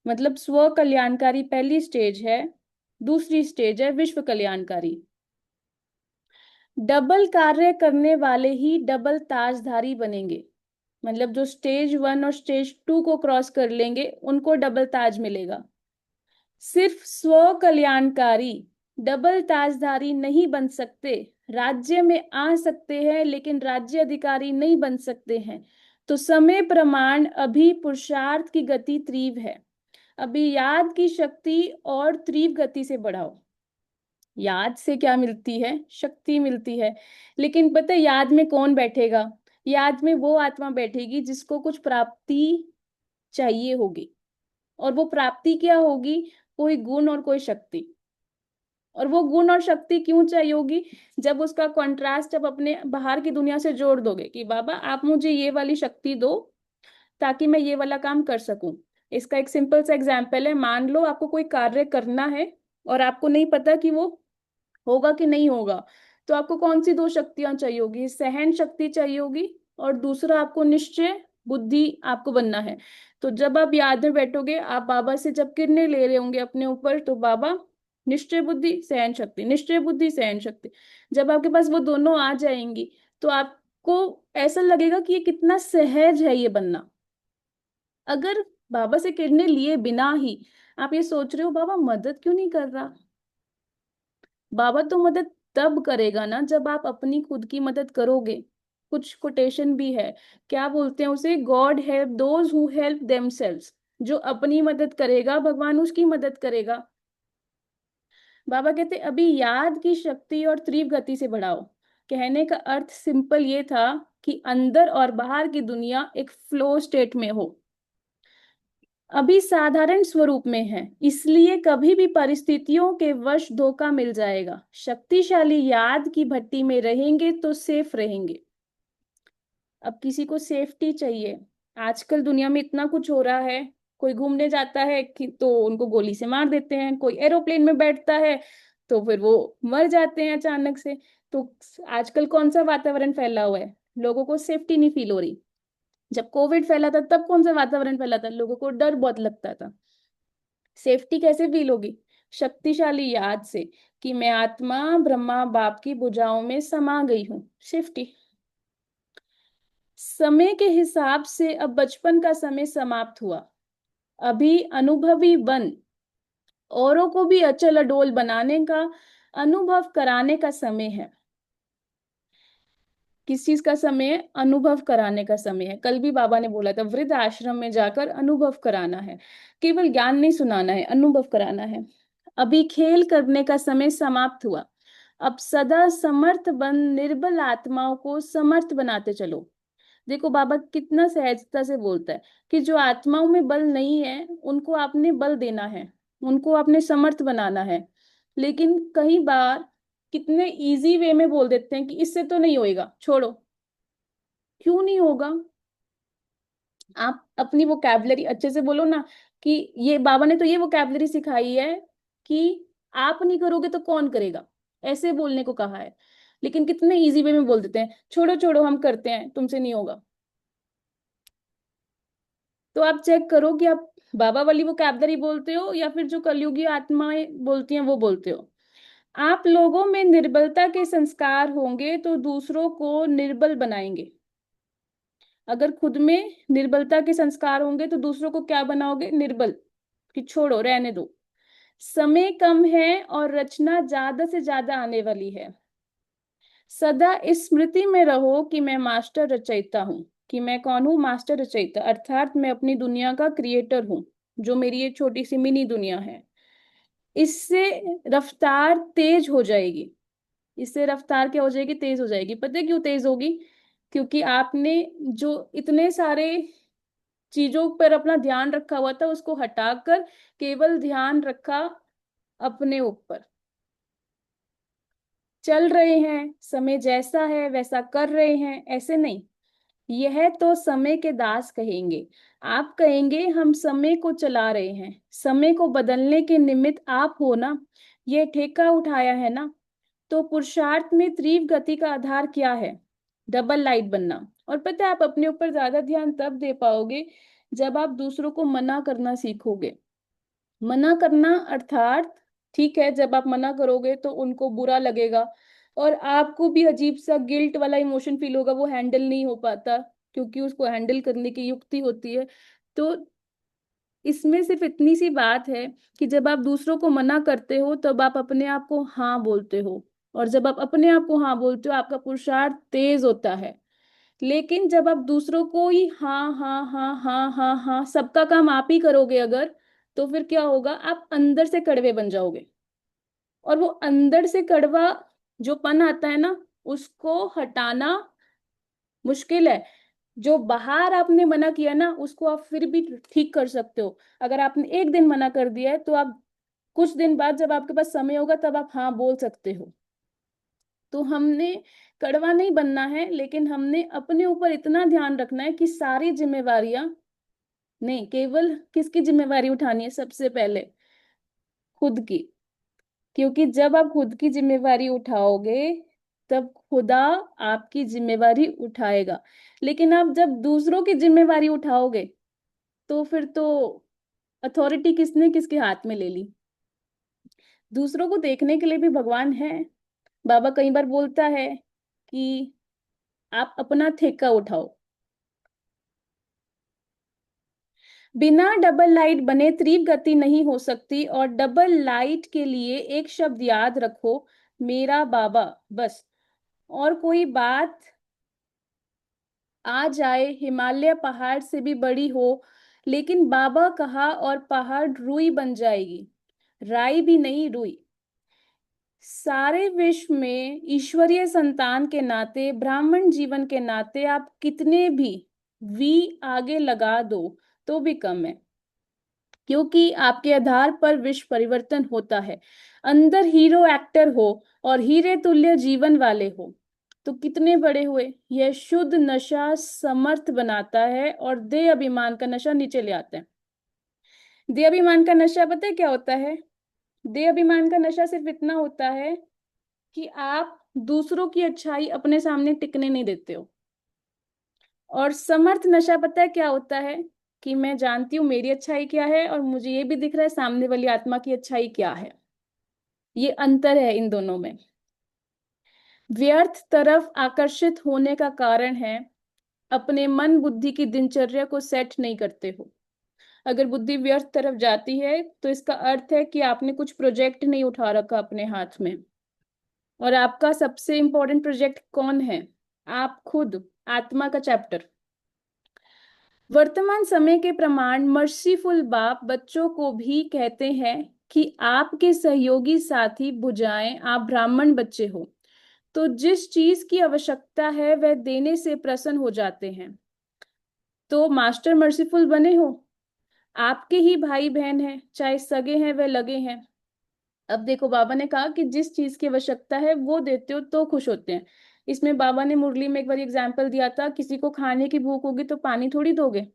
मतलब स्व कल्याणकारी पहली स्टेज है, दूसरी स्टेज है विश्व कल्याणकारी। डबल कार्य करने वाले ही डबल ताजधारी बनेंगे। मतलब जो स्टेज 1 और स्टेज 2 को क्रॉस कर लेंगे उनको डबल ताज मिलेगा। सिर्फ स्व कल्याणकारी डबल ताजधारी नहीं बन सकते। राज्य में आ सकते हैं लेकिन राज्य अधिकारी नहीं बन सकते हैं। तो समय प्रमाण अभी पुरुषार्थ की गति तीव्र है। अभी याद की शक्ति और तीव्र गति से बढ़ाओ। याद से क्या मिलती है? शक्ति मिलती है। लेकिन पता है याद में कौन बैठेगा? याद में वो आत्मा बैठेगी जिसको कुछ प्राप्ति चाहिए होगी। और वो प्राप्ति क्या होगी? कोई गुण और कोई शक्ति। और वो गुण और शक्ति क्यों चाहिए होगी? जब उसका कॉन्ट्रास्ट जब अपने बाहर की दुनिया से जोड़ दोगे कि बाबा आप मुझे ये वाली शक्ति दो, ताकि मैं ये वाला काम कर सकूं। इसका एक सिंपल सा एग्जाम्पल है, मान लो आपको कोई कार्य करना है और आपको नहीं पता कि वो होगा कि नहीं होगा, तो आपको कौन सी दो शक्तियां चाहिए होगी? सहन शक्ति चाहिए होगी, और दूसरा आपको निश्चय बुद्धि आपको बनना है। तो जब आप याद में बैठोगे, आप बाबा से जब किरणें ले रहे होंगे अपने ऊपर, तो बाबा निश्चय बुद्धि सहन शक्ति, निश्चय बुद्धि सहन शक्ति, जब आपके पास वो दोनों आ जाएंगी तो आपको ऐसा लगेगा कि ये कितना सहज है ये बनना। अगर बाबा से किरणें लिए बिना ही आप ये सोच रहे हो बाबा मदद क्यों नहीं कर रहा, बाबा तो मदद तब करेगा ना जब आप अपनी खुद की मदद करोगे। कुछ कोटेशन भी है, क्या बोलते हैं उसे, God help those who help themselves. जो अपनी मदद करेगा भगवान उसकी मदद करेगा। बाबा कहते अभी याद की शक्ति और तीव्र गति से बढ़ाओ। कहने का अर्थ सिंपल ये था कि अंदर और बाहर की दुनिया एक फ्लो स्टेट में हो, अभी साधारण स्वरूप में है, इसलिए कभी भी परिस्थितियों के वश धोखा मिल जाएगा। शक्तिशाली याद की भट्टी में रहेंगे तो सेफ रहेंगे। अब किसी को सेफ्टी चाहिए, आजकल दुनिया में इतना कुछ हो रहा है, कोई घूमने जाता है कि तो उनको गोली से मार देते हैं, कोई एरोप्लेन में बैठता है तो फिर वो मर जाते हैं अचानक से। तो आजकल कौन सा वातावरण फैला हुआ है, लोगों को सेफ्टी नहीं फील हो रही। जब कोविड फैला था तब कौन सा वातावरण फैला था, लोगों को डर बहुत लगता था। सेफ्टी कैसे फील होगी? शक्तिशाली याद से कि मैं आत्मा ब्रह्मा बाप की भुजाओं में समा गई हूं, सेफ्टी। समय के हिसाब से अब बचपन का समय समाप्त हुआ, अभी अनुभवी बन औरों को भी अचल अडोल बनाने का, अनुभव कराने का समय है। किस चीज का समय है? अनुभव कराने का समय है। कल भी बाबा ने बोला था वृद्ध आश्रम में जाकर अनुभव कराना है, केवल ज्ञान नहीं सुनाना है, अनुभव कराना है। अभी खेल करने का समय समाप्त हुआ, अब सदा समर्थ बन निर्बल आत्माओं को समर्थ बनाते चलो। देखो बाबा कितना सहजता से बोलता है कि जो आत्माओं में बल नहीं है उनको आपने बल देना है, उनको आपने समर्थ बनाना है। लेकिन कई बार कितने इजी वे में बोल देते हैं कि इससे तो नहीं होएगा, छोड़ो। क्यों नहीं होगा? आप अपनी वोकैबलरी अच्छे से बोलो ना, कि ये बाबा ने तो ये वोकैबलरी सिखाई है कि आप नहीं करोगे तो कौन करेगा, ऐसे बोलने को कहा है। लेकिन कितने इजी वे में बोल देते हैं, छोड़ो छोड़ो हम करते हैं, तुमसे नहीं होगा। तो आप चेक करो कि आप बाबा वाली वोकैबलरी बोलते हो या फिर जो कलयुगी आत्माएं बोलती हैं वो बोलते हो। आप लोगों में निर्बलता के संस्कार होंगे तो दूसरों को निर्बल बनाएंगे। अगर खुद में निर्बलता के संस्कार होंगे तो दूसरों को क्या बनाओगे? निर्बल, कि छोड़ो रहने दो। समय कम है और रचना ज्यादा से ज्यादा आने वाली है। सदा इस स्मृति में रहो कि मैं मास्टर रचयिता हूँ। कि मैं कौन हूँ? मास्टर रचयिता, अर्थात मैं अपनी दुनिया का क्रिएटर हूँ, जो मेरी ये छोटी सी मिनी दुनिया है। इससे रफ्तार तेज हो जाएगी। इससे रफ्तार क्या हो जाएगी? तेज हो जाएगी। पता है क्यों तेज होगी? क्योंकि आपने जो इतने सारे चीजों पर अपना ध्यान रखा हुआ था उसको हटाकर केवल ध्यान रखा अपने ऊपर। चल रहे हैं, समय जैसा है वैसा कर रहे हैं, ऐसे नहीं। यह तो समय के दास कहेंगे, आप कहेंगे हम समय को चला रहे हैं, समय को बदलने के निमित्त आप हो ना, यह ठेका उठाया है ना। तो पुरुषार्थ में तीव्र गति का आधार क्या है? डबल लाइट बनना। और पता है आप अपने ऊपर ज्यादा ध्यान तब दे पाओगे जब आप दूसरों को मना करना सीखोगे। मना करना अर्थात, ठीक है जब आप मना करोगे तो उनको बुरा लगेगा और आपको भी अजीब सा गिल्ट वाला इमोशन फील होगा, वो हैंडल नहीं हो पाता, क्योंकि उसको हैंडल करने की युक्ति होती है। तो इसमें सिर्फ इतनी सी बात है कि जब आप दूसरों को मना करते हो तब आप अपने आप को हाँ बोलते हो, और जब आप अपने आप को हाँ बोलते हो आपका पुरुषार्थ तेज होता है। लेकिन जब आप दूसरों को ही हाँ हाँ हाँ हाँ हाँ हाँ सबका काम आप ही करोगे अगर, तो फिर क्या होगा? आप अंदर से कड़वे बन जाओगे। और वो अंदर से कड़वा जो पन आता है ना, उसको हटाना मुश्किल है। जो बाहर आपने मना किया ना उसको आप फिर भी ठीक कर सकते हो। अगर आपने एक दिन मना कर दिया है तो आप कुछ दिन बाद जब आपके पास समय होगा तब आप हाँ बोल सकते हो। तो हमने कड़वा नहीं बनना है, लेकिन हमने अपने ऊपर इतना ध्यान रखना है कि सारी जिम्मेवारियां नहीं, केवल किसकी जिम्मेवारी उठानी है सबसे पहले? खुद की। क्योंकि जब आप खुद की जिम्मेवारी उठाओगे तब खुदा आपकी जिम्मेवारी उठाएगा। लेकिन आप जब दूसरों की जिम्मेवारी उठाओगे तो फिर तो अथॉरिटी किसने किसके हाथ में ले ली? दूसरों को देखने के लिए भी भगवान है। बाबा कई बार बोलता है कि आप अपना ठेका उठाओ। बिना डबल लाइट बने तीव्र गति नहीं हो सकती, और डबल लाइट के लिए एक शब्द याद रखो, मेरा बाबा। बस। और कोई बात आ जाए हिमालय पहाड़ से भी बड़ी हो, लेकिन बाबा कहा और पहाड़ रुई बन जाएगी। राई भी नहीं, रुई। सारे विश्व में ईश्वरीय संतान के नाते, ब्राह्मण जीवन के नाते आप कितने भी वी आगे लगा दो तो भी कम है। क्योंकि आपके आधार पर विश्व परिवर्तन होता है। अंदर हीरो एक्टर हो और हीरे तुल्य जीवन वाले हो तो कितने बड़े हुए। यह शुद्ध नशा समर्थ बनाता है और देह अभिमान का नशा नीचे ले आता है। देह अभिमान का नशा पता है क्या होता है? देह अभिमान का नशा सिर्फ इतना होता है कि आप दूसरों की अच्छाई अपने सामने टिकने नहीं देते हो। और समर्थ नशा पता है क्या होता है? कि मैं जानती हूँ मेरी अच्छाई क्या है और मुझे ये भी दिख रहा है सामने वाली आत्मा की अच्छाई क्या है। ये अंतर है इन दोनों में। व्यर्थ तरफ आकर्षित होने का कारण है अपने मन बुद्धि की दिनचर्या को सेट नहीं करते हो। अगर बुद्धि व्यर्थ तरफ जाती है तो इसका अर्थ है कि आपने कुछ प्रोजेक्ट नहीं उठा रखा अपने हाथ में। और आपका सबसे इंपॉर्टेंट प्रोजेक्ट कौन है? आप खुद। आत्मा का चैप्टर। वर्तमान समय के प्रमाण मर्सीफुल बाप बच्चों को भी कहते हैं कि आपके सहयोगी साथी बुझाएं, आप ब्राह्मण बच्चे हो तो जिस चीज की आवश्यकता है वह देने से प्रसन्न हो जाते हैं। तो मास्टर मर्सीफुल बने हो। आपके ही भाई बहन हैं, चाहे सगे हैं व लगे हैं। अब देखो, बाबा ने कहा कि जिस चीज की आवश्यकता है वो देते हो तो खुश होते हैं। इसमें बाबा ने मुरली में एक बार एग्जाम्पल दिया था, किसी को खाने की भूख होगी तो पानी थोड़ी दोगे।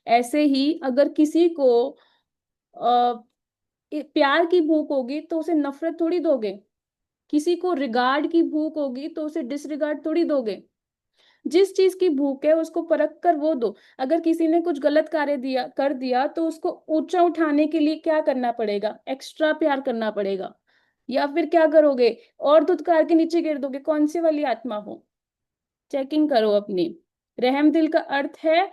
ऐसे ही अगर किसी को प्यार की भूख होगी तो उसे नफरत थोड़ी दोगे। किसी को रिगार्ड की भूख होगी तो उसे डिसरिगार्ड थोड़ी दोगे। जिस चीज की भूख है उसको परख कर वो दो। अगर किसी ने कुछ गलत कार्य दिया कर दिया तो उसको ऊंचा उठाने के लिए क्या करना पड़ेगा? एक्स्ट्रा प्यार करना पड़ेगा। या फिर क्या करोगे? और धुतकार के नीचे गिर दोगे। कौन सी वाली आत्मा हो? चेकिंग करो अपनी। रहम दिल का अर्थ है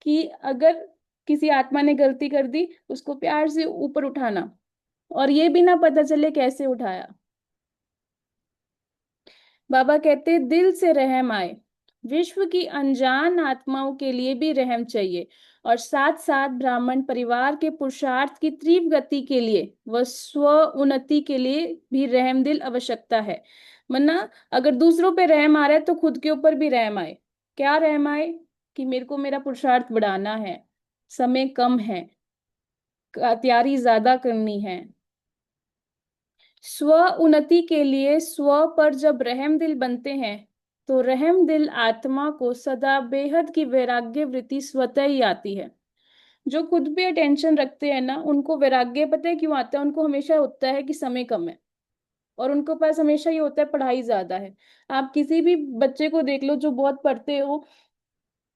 कि अगर किसी आत्मा ने गलती कर दी उसको प्यार से ऊपर उठाना, और ये भी ना पता चले कैसे उठाया। बाबा कहते दिल से रहम आए। विश्व की अनजान आत्माओं के लिए भी रहम चाहिए, और साथ साथ ब्राह्मण परिवार के पुरुषार्थ की तीव्र गति के लिए व स्व उन्नति के लिए भी रहम दिल आवश्यकता है। वरना अगर दूसरों पे रहम आ रहा है तो खुद के ऊपर भी रहम आए। क्या रहम आए? कि मेरे को मेरा पुरुषार्थ बढ़ाना है, समय कम है, तैयारी ज्यादा करनी है। स्व उन्नति के लिए स्व पर जब रहम दिल बनते हैं तो रहम दिल आत्मा को सदा बेहद की वैराग्य वृत्ति स्वतः ही आती है। जो खुद पे अटेंशन रखते हैं ना उनको वैराग्य पता है क्यों आता है? उनको हमेशा होता है कि समय कम है, और उनके पास हमेशा ये होता है पढ़ाई ज्यादा है। आप किसी भी बच्चे को देख लो जो बहुत पढ़ते हो,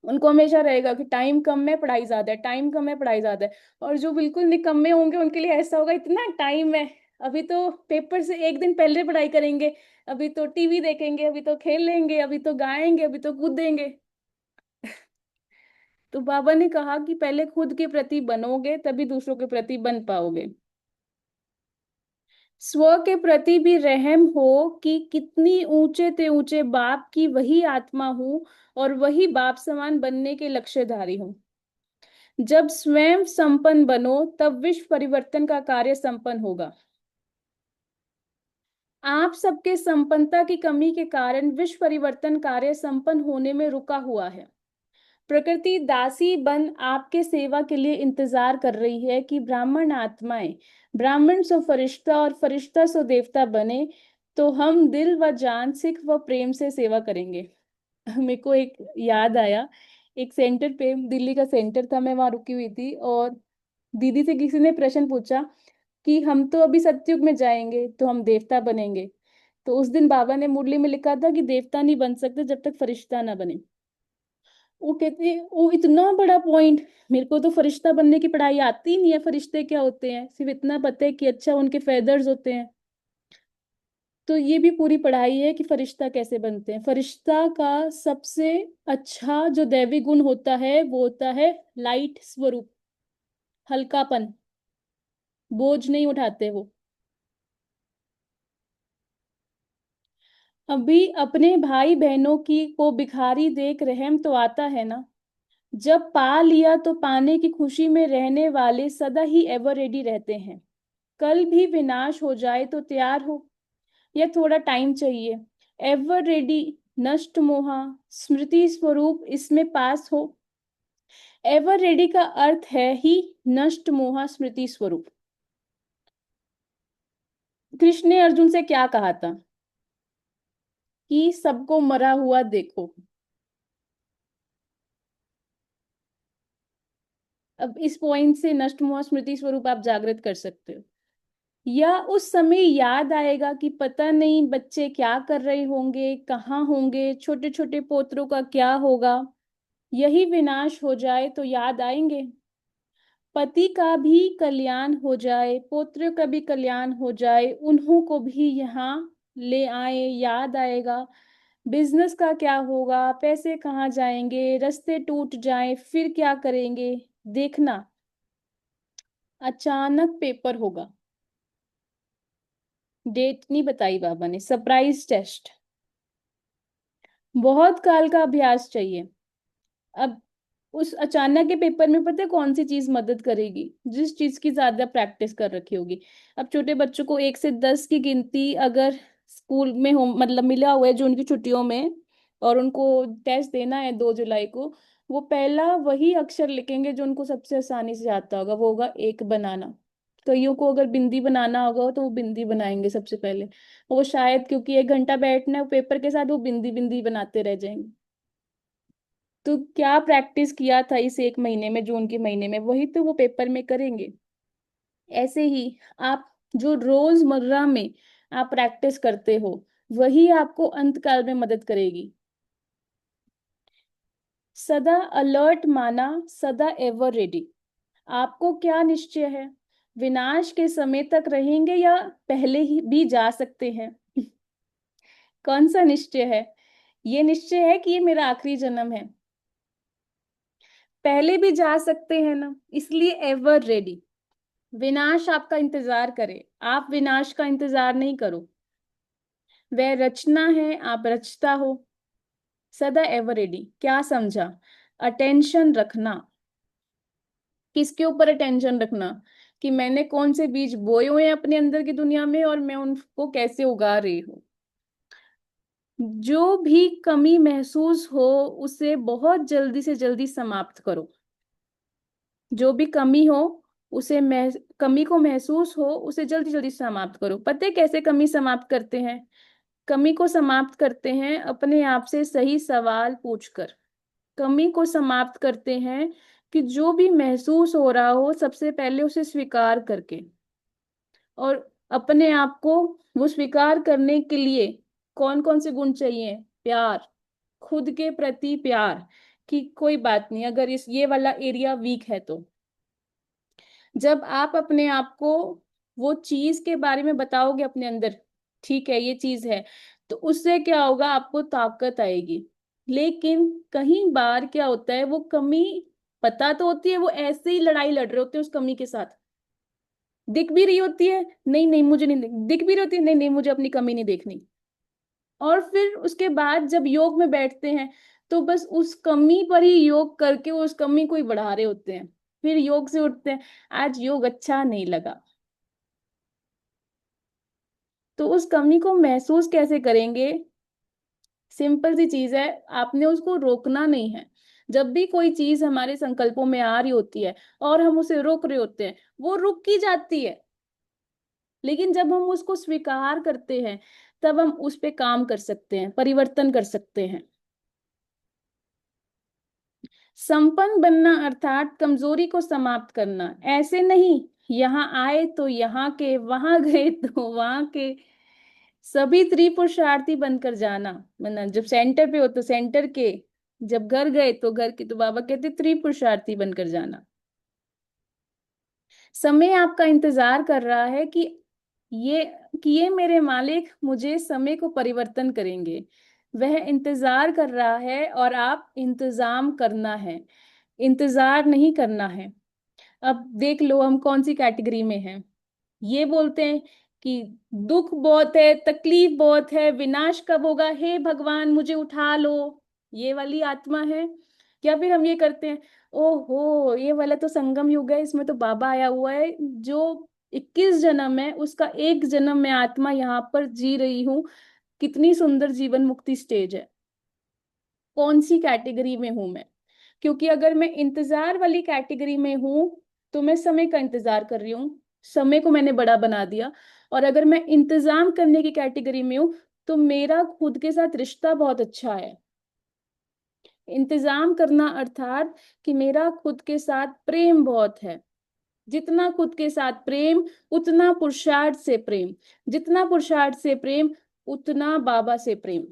उनको हमेशा रहेगा कि टाइम कम है पढ़ाई ज्यादा है, टाइम कम है पढ़ाई ज्यादा है। और जो बिल्कुल निकम्मे होंगे उनके लिए ऐसा होगा, इतना टाइम है, अभी तो पेपर से एक दिन पहले पढ़ाई करेंगे, अभी तो टीवी देखेंगे, अभी तो खेल लेंगे, अभी तो गाएंगे, अभी तो कूदेंगे। तो बाबा ने कहा कि पहले खुद के प्रति बनोगे तभी दूसरों के प्रति बन पाओगे। स्व के प्रति भी रहम हो कि कितनी ऊंचे ते ऊंचे बाप की वही आत्मा हूं और वही बाप समान बनने के लक्ष्यधारी हूं। जब स्वयं संपन्न बनो तब विश्व परिवर्तन का कार्य संपन्न होगा। आप सबके संपन्नता की कमी के कारण विश्व परिवर्तन कार्य संपन्न होने में रुका हुआ है। प्रकृति दासी बन आपके सेवा के लिए इंतजार कर रही है कि ब्राह्मण आत्माएं ब्राह्मण सो फरिश्ता और फरिश्ता सो देवता बने, तो हम दिल व जान सिख व प्रेम से सेवा करेंगे। मेरे को एक याद आया एक सेंटर पे, दिल्ली का सेंटर था, मैं वहां रुकी हुई थी, और दीदी से किसी ने प्रश्न पूछा कि हम तो अभी सतयुग में जाएंगे तो हम देवता बनेंगे। तो उस दिन बाबा ने मुरली में लिखा था कि देवता नहीं बन सकते जब तक फरिश्ता ना बने। वो कहते, वो इतना बड़ा पॉइंट, मेरे को तो फरिश्ता बनने की पढ़ाई आती ही नहीं है, फरिश्ते क्या होते हैं सिर्फ इतना पता है कि अच्छा उनके फेदर्स होते हैं। तो ये भी पूरी पढ़ाई है कि फरिश्ता कैसे बनते हैं। फरिश्ता का सबसे अच्छा जो दैवी गुण होता है वो होता है लाइट स्वरूप, हल्कापन, बोझ नहीं उठाते वो। अभी अपने भाई बहनों की को भिखारी देख रहम तो आता है ना। जब पा लिया तो पाने की खुशी में रहने वाले सदा ही एवर रेडी रहते हैं। कल भी विनाश हो जाए तो तैयार हो, या थोड़ा टाइम चाहिए। एवर रेडी, नष्ट मोहा, स्मृति स्वरूप इसमें पास हो। एवर रेडी का अर्थ है ही नष्ट मोहा स्मृति स्वरूप। कृष्ण ने अर्जुन से क्या कहा था कि सबको मरा हुआ देखो। अब इस पॉइंट से नष्ट मोह स्मृति स्वरूप आप जागृत कर सकते हो। या उस समय याद आएगा कि पता नहीं बच्चे क्या कर रहे होंगे, कहाँ होंगे, छोटे छोटे पोत्रों का क्या होगा। यही विनाश हो जाए तो याद आएंगे। पति का भी कल्याण हो जाए, पुत्र का भी कल्याण हो जाए, उन्हों को भी यहाँ ले आए, याद आएगा। बिजनेस का क्या होगा, पैसे कहाँ जाएंगे, रास्ते टूट जाएं, फिर क्या करेंगे। देखना, अचानक पेपर होगा। डेट नहीं बताई बाबा ने, सरप्राइज टेस्ट। बहुत काल का अभ्यास चाहिए। अब उस अचानक के पेपर में पता है कौन सी चीज मदद करेगी? जिस चीज की ज्यादा प्रैक्टिस कर रखी होगी। अब छोटे बच्चों को 1 से 10 की गिनती अगर स्कूल में हो, मतलब मिला हुआ है जो उनकी छुट्टियों में, और उनको टेस्ट देना है 2 जुलाई को, वो पहला वही अक्षर लिखेंगे जो उनको सबसे आसानी से आता होगा, वो होगा एक बनाना। कईयों को अगर बिंदी बनाना होगा तो वो बिंदी बनाएंगे सबसे पहले। वो शायद क्योंकि 1 घंटा बैठना है पेपर के साथ, वो बिंदी बिंदी बनाते रह जाएंगे। तो क्या प्रैक्टिस किया था इस 1 महीने में, जून के महीने में, वही तो वो पेपर में करेंगे। ऐसे ही आप जो रोजमर्रा में आप प्रैक्टिस करते हो, वही आपको अंतकाल में मदद करेगी। सदा अलर्ट माना, सदा एवर रेडी। आपको क्या निश्चय है? विनाश के समय तक रहेंगे या पहले ही भी जा सकते हैं? कौन सा निश्चय है? ये निश्चय है कि ये मेरा आखिरी जन्म है। पहले भी जा सकते हैं ना, इसलिए एवर रेडी। विनाश आपका इंतजार करे, आप विनाश का इंतजार नहीं करो। वह रचना है, आप रचता हो। सदा एवर रेडी, क्या समझा? अटेंशन रखना। किसके ऊपर अटेंशन रखना? कि मैंने कौन से बीज बोए हुए हैं अपने अंदर की दुनिया में और मैं उनको कैसे उगा रही हूँ। जो भी कमी महसूस हो उसे बहुत जल्दी से जल्दी समाप्त करो। जो भी कमी हो, उसे कमी को महसूस हो उसे जल्दी जल्दी समाप्त करो। पता है कैसे कमी समाप्त करते हैं? कमी को समाप्त करते हैं अपने आप से सही सवाल पूछकर। कमी को समाप्त करते हैं कि जो भी महसूस हो रहा हो सबसे पहले उसे स्वीकार करके, और अपने आप को वो स्वीकार करने के लिए कौन कौन से गुण चाहिए? प्यार, खुद के प्रति प्यार, कि कोई बात नहीं अगर इस ये वाला एरिया वीक है तो। जब आप अपने आप को वो चीज के बारे में बताओगे अपने अंदर, ठीक है ये चीज है, तो उससे क्या होगा? आपको ताकत आएगी। लेकिन कहीं बार क्या होता है, वो कमी पता तो होती है, वो ऐसे ही लड़ाई लड़ रहे होते हैं उस कमी के साथ। दिख भी रही होती है, नहीं नहीं मुझे नहीं दिख भी रही होती है, नहीं नहीं मुझे अपनी कमी नहीं देखनी। और फिर उसके बाद जब योग में बैठते हैं तो बस उस कमी पर ही योग करके वो उस कमी को ही बढ़ा रहे होते हैं। फिर योग से उठते हैं, आज योग अच्छा नहीं लगा। तो उस कमी को महसूस कैसे करेंगे? सिंपल सी चीज है, आपने उसको रोकना नहीं है। जब भी कोई चीज हमारे संकल्पों में आ रही होती है और हम उसे रोक रहे होते हैं, वो रुक ही जाती है। लेकिन जब हम उसको स्वीकार करते हैं, तब हम उस पे काम कर सकते हैं, परिवर्तन कर सकते हैं। संपन्न बनना अर्थात कमजोरी को समाप्त करना। ऐसे नहीं, यहाँ आए तो यहाँ के, वहां गए तो वहां के, सभी त्रिपुरुषार्थी बनकर जाना। मतलब जब सेंटर पे हो तो सेंटर के, जब घर गए तो घर के। तो बाबा कहते त्रिपुरुषार्थी बनकर जाना। समय आपका इंतजार कर रहा है ये ये मेरे मालिक मुझे समय को परिवर्तन करेंगे। वह इंतजार कर रहा है और आप इंतजाम करना है, इंतजार नहीं करना है। अब देख लो हम कौन सी कैटेगरी में हैं। ये बोलते हैं कि दुख बहुत है, तकलीफ बहुत है, विनाश कब होगा, हे भगवान मुझे उठा लो, ये वाली आत्मा है। या फिर हम ये करते हैं, ओहो ये वाला तो संगम युग है, इसमें तो बाबा आया हुआ है, जो 21 जन्म है उसका एक जन्म में आत्मा यहाँ पर जी रही हूँ, कितनी सुंदर जीवन मुक्ति स्टेज है। कौन सी कैटेगरी में हूं मैं? क्योंकि अगर मैं इंतजार वाली कैटेगरी में हूं तो मैं समय का इंतजार कर रही हूँ, समय को मैंने बड़ा बना दिया। और अगर मैं इंतजाम करने की कैटेगरी में हूं तो मेरा खुद के साथ रिश्ता बहुत अच्छा है। इंतजाम करना अर्थात कि मेरा खुद के साथ प्रेम बहुत है। जितना खुद के साथ प्रेम उतना पुरुषार्थ से प्रेम, जितना पुरुषार्थ से प्रेम उतना बाबा से प्रेम।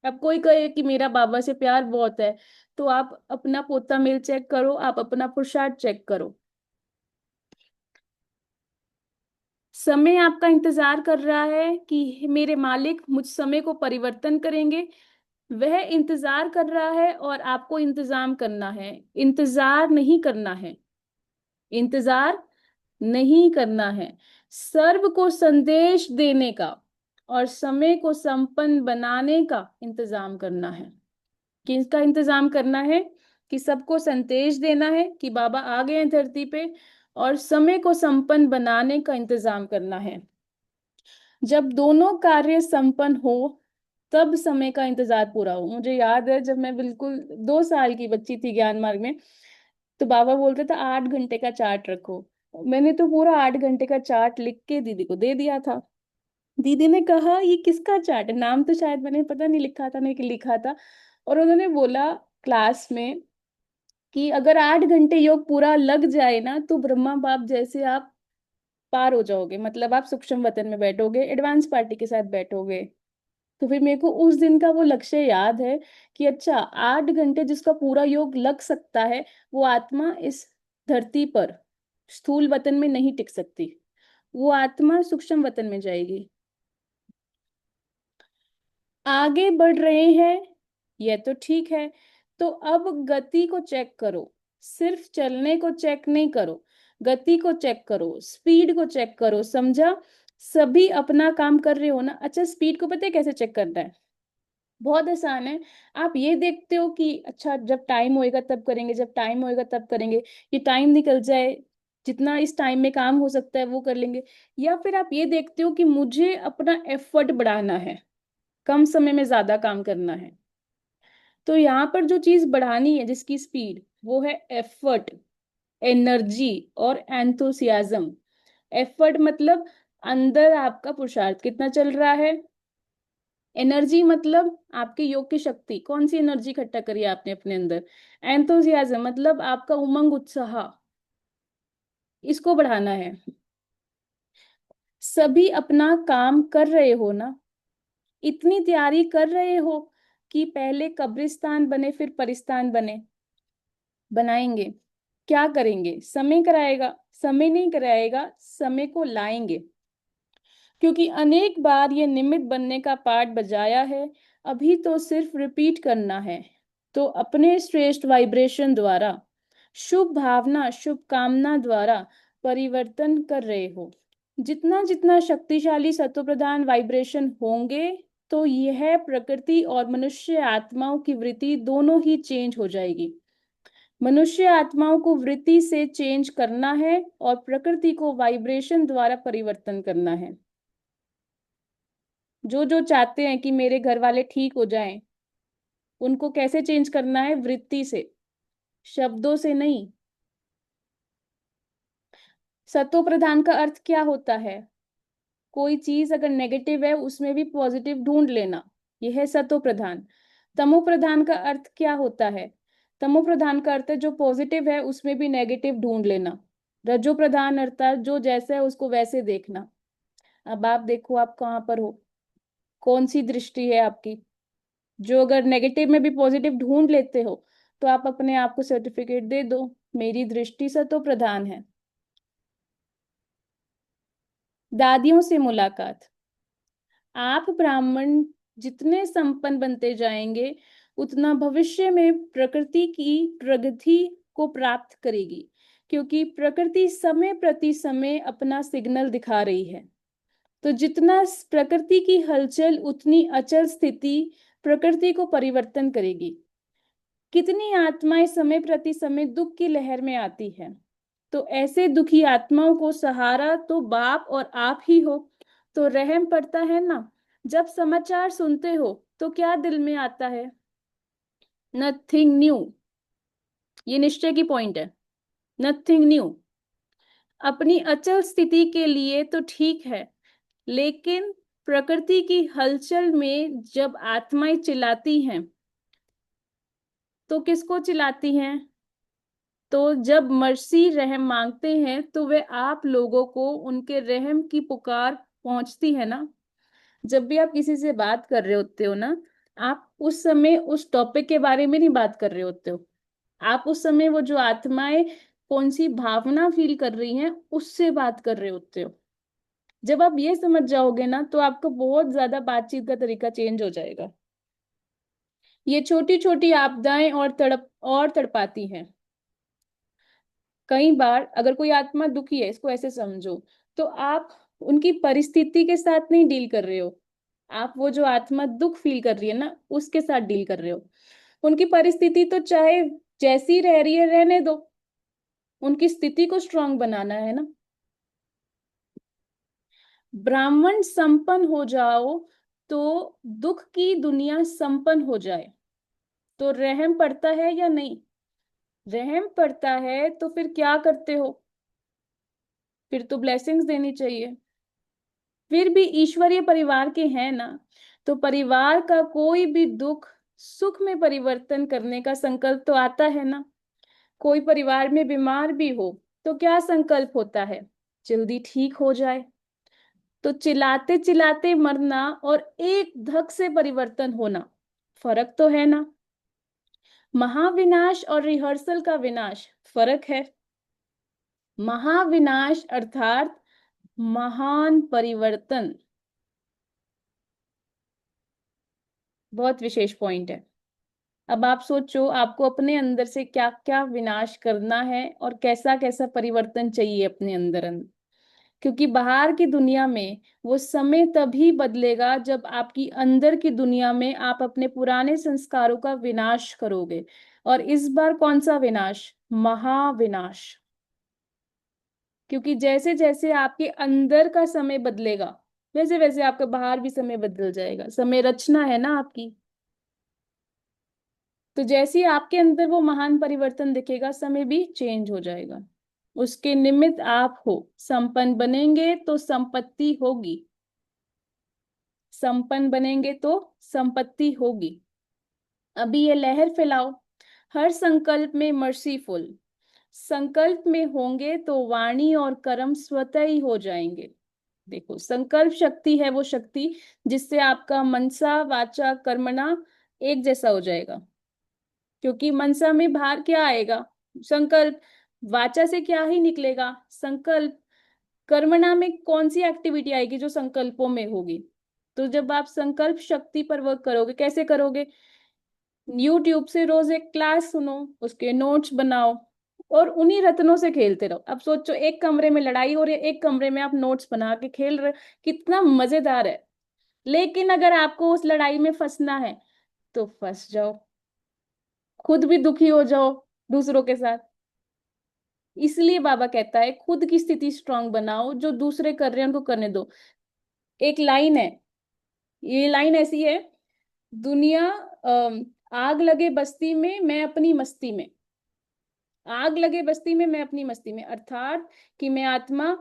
अब कोई कहे कि मेरा बाबा से प्यार बहुत है, तो आप अपना पोता मेल चेक करो, आप अपना पुरुषार्थ चेक करो। समय आपका इंतजार कर रहा है कि मेरे मालिक मुझ समय को परिवर्तन करेंगे। वह इंतजार कर रहा है और आपको इंतजाम करना है, इंतजार नहीं करना है, इंतजार नहीं करना है। सर्व को संदेश देने का और समय को संपन्न बनाने का इंतजाम करना है। किसका इंतजाम करना है? कि सबको संदेश देना है कि बाबा आ गए हैं धरती पे, और समय को संपन्न बनाने का इंतजाम करना है। जब दोनों कार्य संपन्न हो तब समय का इंतजार पूरा हो। मुझे याद है जब मैं बिल्कुल 2 साल की बच्ची थी ज्ञान मार्ग में, तो बाबा बोलते थे 8 घंटे का चार्ट रखो। मैंने तो पूरा 8 घंटे का चार्ट लिख के दीदी को दे दिया था। दीदी ने कहा ये किसका चार्ट है, नाम तो शायद मैंने पता नहीं लिखा था, नहीं कि लिखा था। और उन्होंने बोला क्लास में कि अगर 8 घंटे योग पूरा लग जाए ना तो ब्रह्मा बाप जैसे आप पार हो जाओगे, मतलब आप सूक्ष्म वतन में बैठोगे, एडवांस पार्टी के साथ बैठोगे। तो फिर मेरे को उस दिन का वो लक्ष्य याद है कि अच्छा 8 घंटे जिसका पूरा योग लग सकता है, वो आत्मा इस धरती पर स्थूल वतन में नहीं टिक सकती, वो आत्मा सूक्ष्म वतन में जाएगी। आगे बढ़ रहे हैं, यह तो ठीक है। तो अब गति को चेक करो, सिर्फ चलने को चेक नहीं करो, गति को चेक करो, स्पीड को चेक करो। समझा? सभी अपना काम कर रहे हो ना। अच्छा स्पीड को पता है कैसे चेक करना है? बहुत आसान है। आप ये देखते हो कि अच्छा जब टाइम होएगा तब करेंगे, जब टाइम होएगा तब करेंगे, ये टाइम निकल जाए, जितना इस टाइम में काम हो सकता है वो कर लेंगे। या फिर आप ये देखते हो कि मुझे अपना एफर्ट बढ़ाना है, कम समय में ज्यादा काम करना है। तो यहाँ पर जो चीज बढ़ानी है जिसकी स्पीड, वो है एफर्ट, एनर्जी और एंथुसियाज्म। एफर्ट मतलब अंदर आपका पुरुषार्थ कितना चल रहा है। एनर्जी मतलब आपके योग की शक्ति, कौन सी एनर्जी इकट्ठा करी है आपने अपने अंदर। एंथुसियाज्म मतलब आपका उमंग उत्साह, इसको बढ़ाना है। सभी अपना काम कर रहे हो ना, इतनी तैयारी कर रहे हो कि पहले कब्रिस्तान बने फिर परिस्तान बने, बनाएंगे। क्या करेंगे? समय कराएगा? समय नहीं कराएगा, समय को लाएंगे। क्योंकि अनेक बार ये निमित्त बनने का पार्ट बजाया है, अभी तो सिर्फ रिपीट करना है। तो अपने श्रेष्ठ वाइब्रेशन द्वारा, शुभ भावना शुभ कामना द्वारा परिवर्तन कर रहे हो। जितना जितना शक्तिशाली सत्व प्रधान वाइब्रेशन होंगे, तो यह प्रकृति और मनुष्य आत्माओं की वृत्ति दोनों ही चेंज हो जाएगी। मनुष्य आत्माओं को वृत्ति से चेंज करना है और प्रकृति को वाइब्रेशन द्वारा परिवर्तन करना है। जो जो चाहते हैं कि मेरे घर वाले ठीक हो जाएं, उनको कैसे चेंज करना है? वृत्ति से, शब्दों से नहीं। सतो प्रधान का अर्थ क्या होता है? कोई चीज अगर नेगेटिव है उसमें भी पॉजिटिव ढूंढ लेना, यह है सतो प्रधान। तमो प्रधान का अर्थ क्या होता है? तमो प्रधान का अर्थ है जो पॉजिटिव है उसमें भी नेगेटिव ढूंढ लेना। रजो प्रधान अर्थात जो जैसा है उसको वैसे देखना। अब आप देखो आप कहाँ पर हो, कौन सी दृष्टि है आपकी। जो अगर नेगेटिव में भी पॉजिटिव ढूंढ लेते हो तो आप अपने आप को सर्टिफिकेट दे दो, मेरी दृष्टि सतो प्रधान है। दादियों से मुलाकात। आप ब्राह्मण जितने संपन्न बनते जाएंगे उतना भविष्य में प्रकृति की प्रगति को प्राप्त करेगी, क्योंकि प्रकृति समय प्रति समय अपना सिग्नल दिखा रही है। तो जितना प्रकृति की हलचल उतनी अचल स्थिति प्रकृति को परिवर्तन करेगी। कितनी आत्माएं समय प्रति समय दुख की लहर में आती है, तो ऐसे दुखी आत्माओं को सहारा तो बाप और आप ही हो। तो रहम पड़ता है ना। जब समाचार सुनते हो तो क्या दिल में आता है? Nothing new. ये निश्चय की पॉइंट है। Nothing new. अपनी अचल स्थिति के लिए तो ठीक है, लेकिन प्रकृति की हलचल में जब आत्माएं चिल्लाती हैं तो किसको चिल्लाती हैं? तो जब मर्सी रहम मांगते हैं तो वे आप लोगों को उनके रहम की पुकार पहुंचती है ना। जब भी आप किसी से बात कर रहे होते हो ना, आप उस समय उस टॉपिक के बारे में नहीं बात कर रहे होते हो। आप उस समय वो जो आत्माएं कौन सी भावना फील कर रही हैं उससे बात कर रहे होते हो। जब आप ये समझ जाओगे ना तो आपको बहुत ज्यादा बातचीत का तरीका चेंज हो जाएगा। ये छोटी छोटी आपदाएं और तड़पाती हैं। कई बार अगर कोई आत्मा दुखी है, इसको ऐसे समझो, तो आप उनकी परिस्थिति के साथ नहीं डील कर रहे हो। आप वो जो आत्मा दुख फील कर रही है ना उसके साथ डील कर रहे हो। उनकी परिस्थिति तो चाहे जैसी रह रही है रहने दो, उनकी स्थिति को स्ट्रांग बनाना है ना। ब्राह्मण संपन्न हो जाओ तो दुख की दुनिया संपन्न हो जाए। तो रहम पड़ता है या नहीं? रहम पड़ता है तो फिर क्या करते हो? फिर तो ब्लेसिंग्स देनी चाहिए। फिर भी ईश्वरीय परिवार के हैं ना, तो परिवार का कोई भी दुख सुख में परिवर्तन करने का संकल्प तो आता है ना। कोई परिवार में बीमार भी हो तो क्या संकल्प होता है? जल्दी ठीक हो जाए। तो चिल्लाते चिल्लाते मरना और एक धक से परिवर्तन होना, फर्क तो है ना। महाविनाश और रिहर्सल का विनाश, फर्क है। महाविनाश अर्थात महान परिवर्तन, बहुत विशेष पॉइंट है। अब आप सोचो आपको अपने अंदर से क्या क्या विनाश करना है और कैसा कैसा परिवर्तन चाहिए अपने अंदर। क्योंकि बाहर की दुनिया में वो समय तभी बदलेगा जब आपकी अंदर की दुनिया में आप अपने पुराने संस्कारों का विनाश करोगे। और इस बार कौन सा विनाश? महाविनाश। क्योंकि जैसे जैसे आपके अंदर का समय बदलेगा वैसे वैसे आपका बाहर भी समय बदल जाएगा। समय रचना है ना आपकी। तो जैसे ही आपके अंदर वो महान परिवर्तन दिखेगा समय भी चेंज हो जाएगा। उसके निमित्त आप हो। संपन्न बनेंगे तो संपत्ति होगी। संपन्न बनेंगे तो संपत्ति होगी। अभी ये लहर फैलाओ। हर संकल्प में मर्सीफुल। संकल्प में होंगे तो वाणी और कर्म स्वतः ही हो जाएंगे। देखो संकल्प शक्ति है वो शक्ति जिससे आपका मनसा वाचा कर्मणा एक जैसा हो जाएगा। क्योंकि मनसा में बाहर क्या आएगा? संकल्प। वाचा से क्या ही निकलेगा? संकल्प। कर्मणा में कौन सी एक्टिविटी आएगी जो संकल्पों में होगी? तो जब आप संकल्प शक्ति पर वर्क करोगे, कैसे करोगे? यूट्यूब से रोज एक क्लास सुनो, उसके नोट्स बनाओ और उन्हीं रत्नों से खेलते रहो। अब सोचो एक कमरे में लड़ाई हो रही है, एक कमरे में आप नोट्स बना के खेल रहे हो, कितना मजेदार है। लेकिन अगर आपको उस लड़ाई में फंसना है तो फंस जाओ, खुद भी दुखी हो जाओ दूसरों के साथ। इसलिए बाबा कहता है खुद की स्थिति स्ट्रांग बनाओ, जो दूसरे कर रहे हैं उनको करने दो। एक लाइन है, ये लाइन ऐसी है, दुनिया आग लगे बस्ती में मैं अपनी मस्ती में। आग लगे बस्ती में मैं अपनी मस्ती में अर्थात कि मैं आत्मा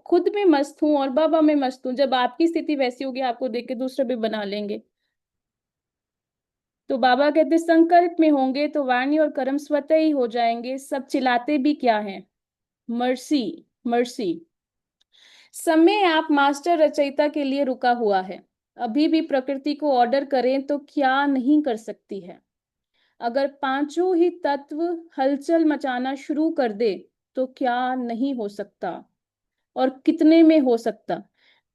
खुद में मस्त हूं और बाबा में मस्त हूं। जब आपकी स्थिति वैसी होगी आपको देख के दूसरे भी बना लेंगे। तो बाबा कहते संकल्प में होंगे तो वाणी और कर्म स्वतः ही हो जाएंगे। सब चिल्लाते भी क्या है, मर्सी मर्सी। समय आप मास्टर रचयिता के लिए रुका हुआ है। अभी भी प्रकृति को ऑर्डर करें तो क्या नहीं कर सकती है। अगर पांचों ही तत्व हलचल मचाना शुरू कर दे तो क्या नहीं हो सकता, और कितने में हो सकता।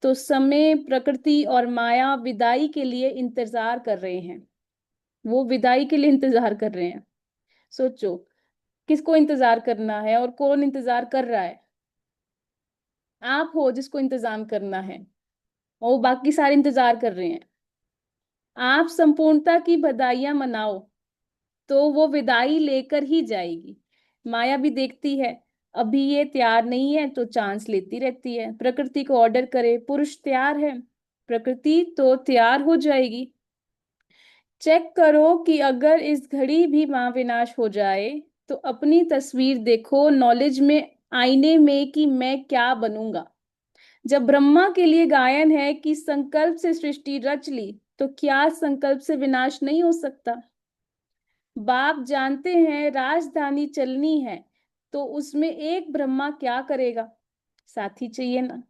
तो समय, प्रकृति और माया विदाई के लिए इंतजार कर रहे हैं। वो विदाई के लिए इंतजार कर रहे हैं। सोचो किसको इंतजार करना है और कौन इंतजार कर रहा है। आप हो जिसको इंतजाम करना है, और बाकी सारे इंतजार कर रहे हैं। आप संपूर्णता की बधाइयां मनाओ तो वो विदाई लेकर ही जाएगी। माया भी देखती है, अभी ये तैयार नहीं है तो चांस लेती रहती है। प्रकृति को ऑर्डर करे, पुरुष तैयार है, प्रकृति तो तैयार हो जाएगी। चेक करो कि अगर इस घड़ी भी महाविनाश हो जाए तो अपनी तस्वीर देखो नॉलेज में, आईने में, कि मैं क्या बनूंगा। जब ब्रह्मा के लिए गायन है कि संकल्प से सृष्टि रच ली, तो क्या संकल्प से विनाश नहीं हो सकता। बाप जानते हैं राजधानी चलनी है तो उसमें एक ब्रह्मा क्या करेगा, साथी चाहिए ना।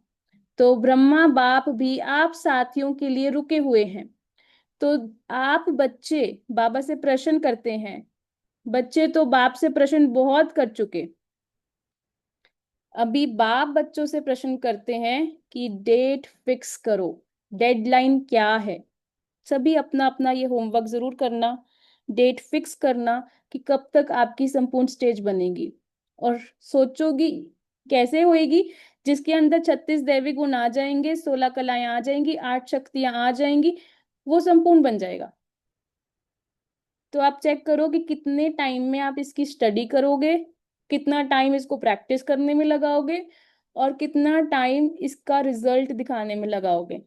तो ब्रह्मा बाप भी आप साथियों के लिए रुके हुए हैं। तो आप बच्चे बाबा से प्रश्न करते हैं, बच्चे तो बाप से प्रश्न बहुत कर चुके। अभी बाप बच्चों से प्रश्न करते हैं कि डेट फिक्स करो, डेडलाइन क्या है। सभी अपना अपना ये होमवर्क जरूर करना, डेट फिक्स करना कि कब तक आपकी संपूर्ण स्टेज बनेगी। और सोचोगी कैसे होएगी, जिसके अंदर 36 दैविक गुण आ जाएंगे, 16 कलाएं आ जाएंगी, 8 शक्तियां आ जाएंगी, वो संपूर्ण बन जाएगा। तो आप चेक करो कि कितने टाइम में आप इसकी स्टडी करोगे, कितना टाइम इसको प्रैक्टिस करने में लगाओगे, और कितना टाइम इसका रिजल्ट दिखाने में लगाओगे।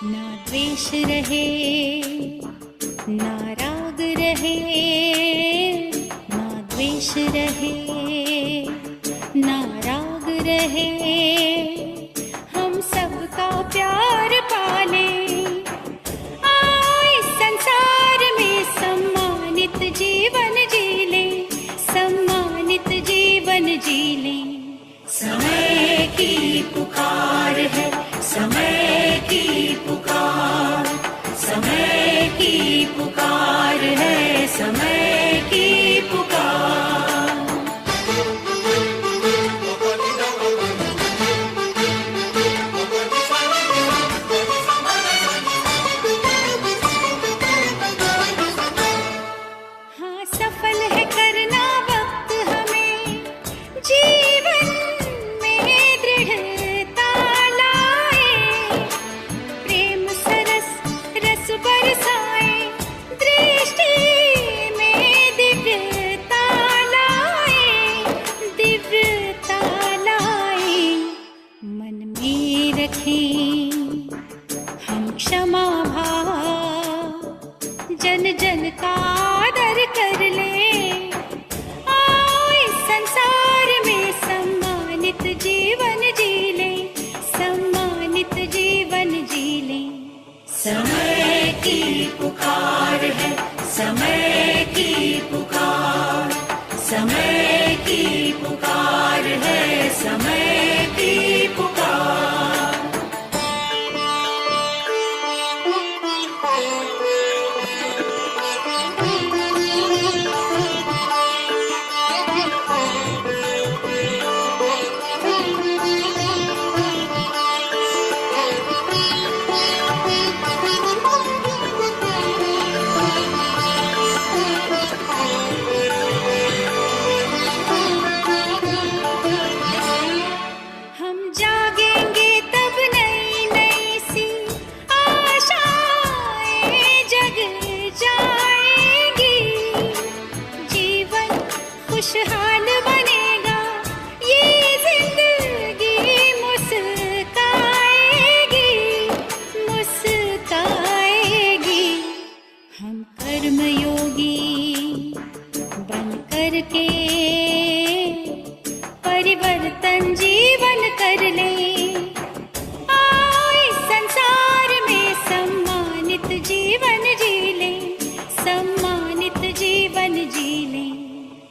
ना द्वेष रहे, ना राग रहे, ना द्वेष रहे, ना राग रहे। हम सबका प्यार पाले, आए संसार में सम्मानित जीवन जी ले, सम्मानित जीवन जी ले। समय की पुकार है, समय की पुकार, समय की पुकार है, समय की पुकार। हाँ सफल है करना वक्त हमें, जीवन में दृढ़ता लाए, प्रेम सरस रस बरसाए, दृष्टि में दिव्यता लाए, दिव्यता लाए। मन में रखें हम क्षमा भाव, जन जन का आदर कर ले, आओ इस संसार में सम्मानित जीवन जी ले, सम्मानित जीवन जी ले। समय की पुकार है, समय की पुकार, समय की पुकार है, समय की पुकार। हम जागेंगे तब नई नई सी आशाएं कर लें। आओ इस संसार में सम्मानित जीवन जी लें, सम्मानित जीवन जी लें।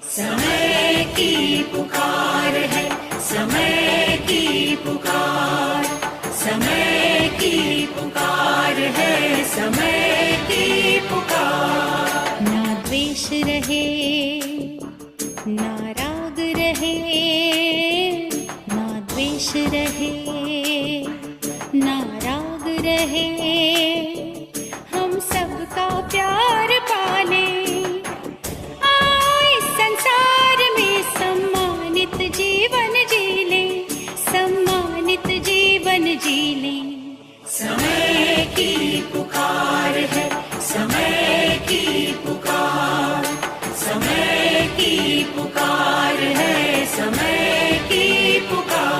समय की पुकार है, समय की पुकार, समय की पुकार है, समय की पुकार। ना द्वेष रहे, ना राग रहे, ना द्वेष रहे, ना राग रहे, हम सबका प्यार पाले। आओ इस संसार में सम्मानित जीवन जी लें, सम्मानित जीवन जी लें। समय की पुकार है, समय की पुकार, समय की पुकार है, समय की पुकार।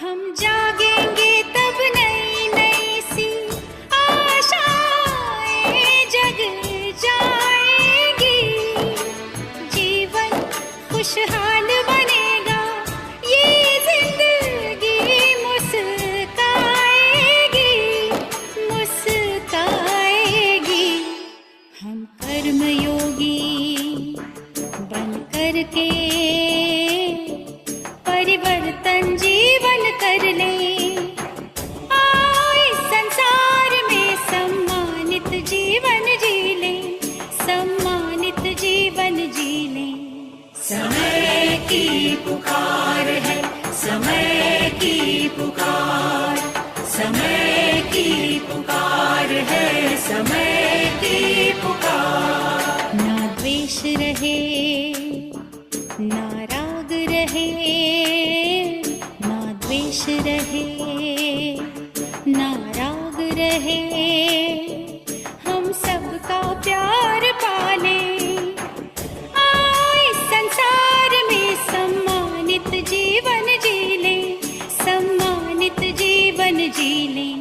हम जागेंगे तब नई नई सी आशाएं जग जाएंगी। जीवन खुशहाल बनेगा, ये जिंदगी मुस्काएगी, मुस्काएगी। हम कर्मयोगी बन करके परिवर्तन जीवन कर लें। आओ इस संसार में सम्मानित जीवन जी लें, सम्मानित जीवन जी लें। समय की पुकार है, समय की पुकार, समय की पुकार है, समय की पुकार। ना द्वेष रहे, ना राग रहे, ना द्वेष रहे, ना राग रहे, हम सबका प्यार पाले। आओ इस संसार में सम्मानित जीवन जी लें, सम्मानित जीवन जी लें।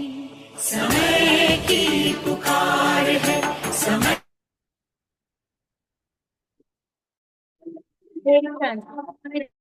समय की पुकार है, समय Very fantastic.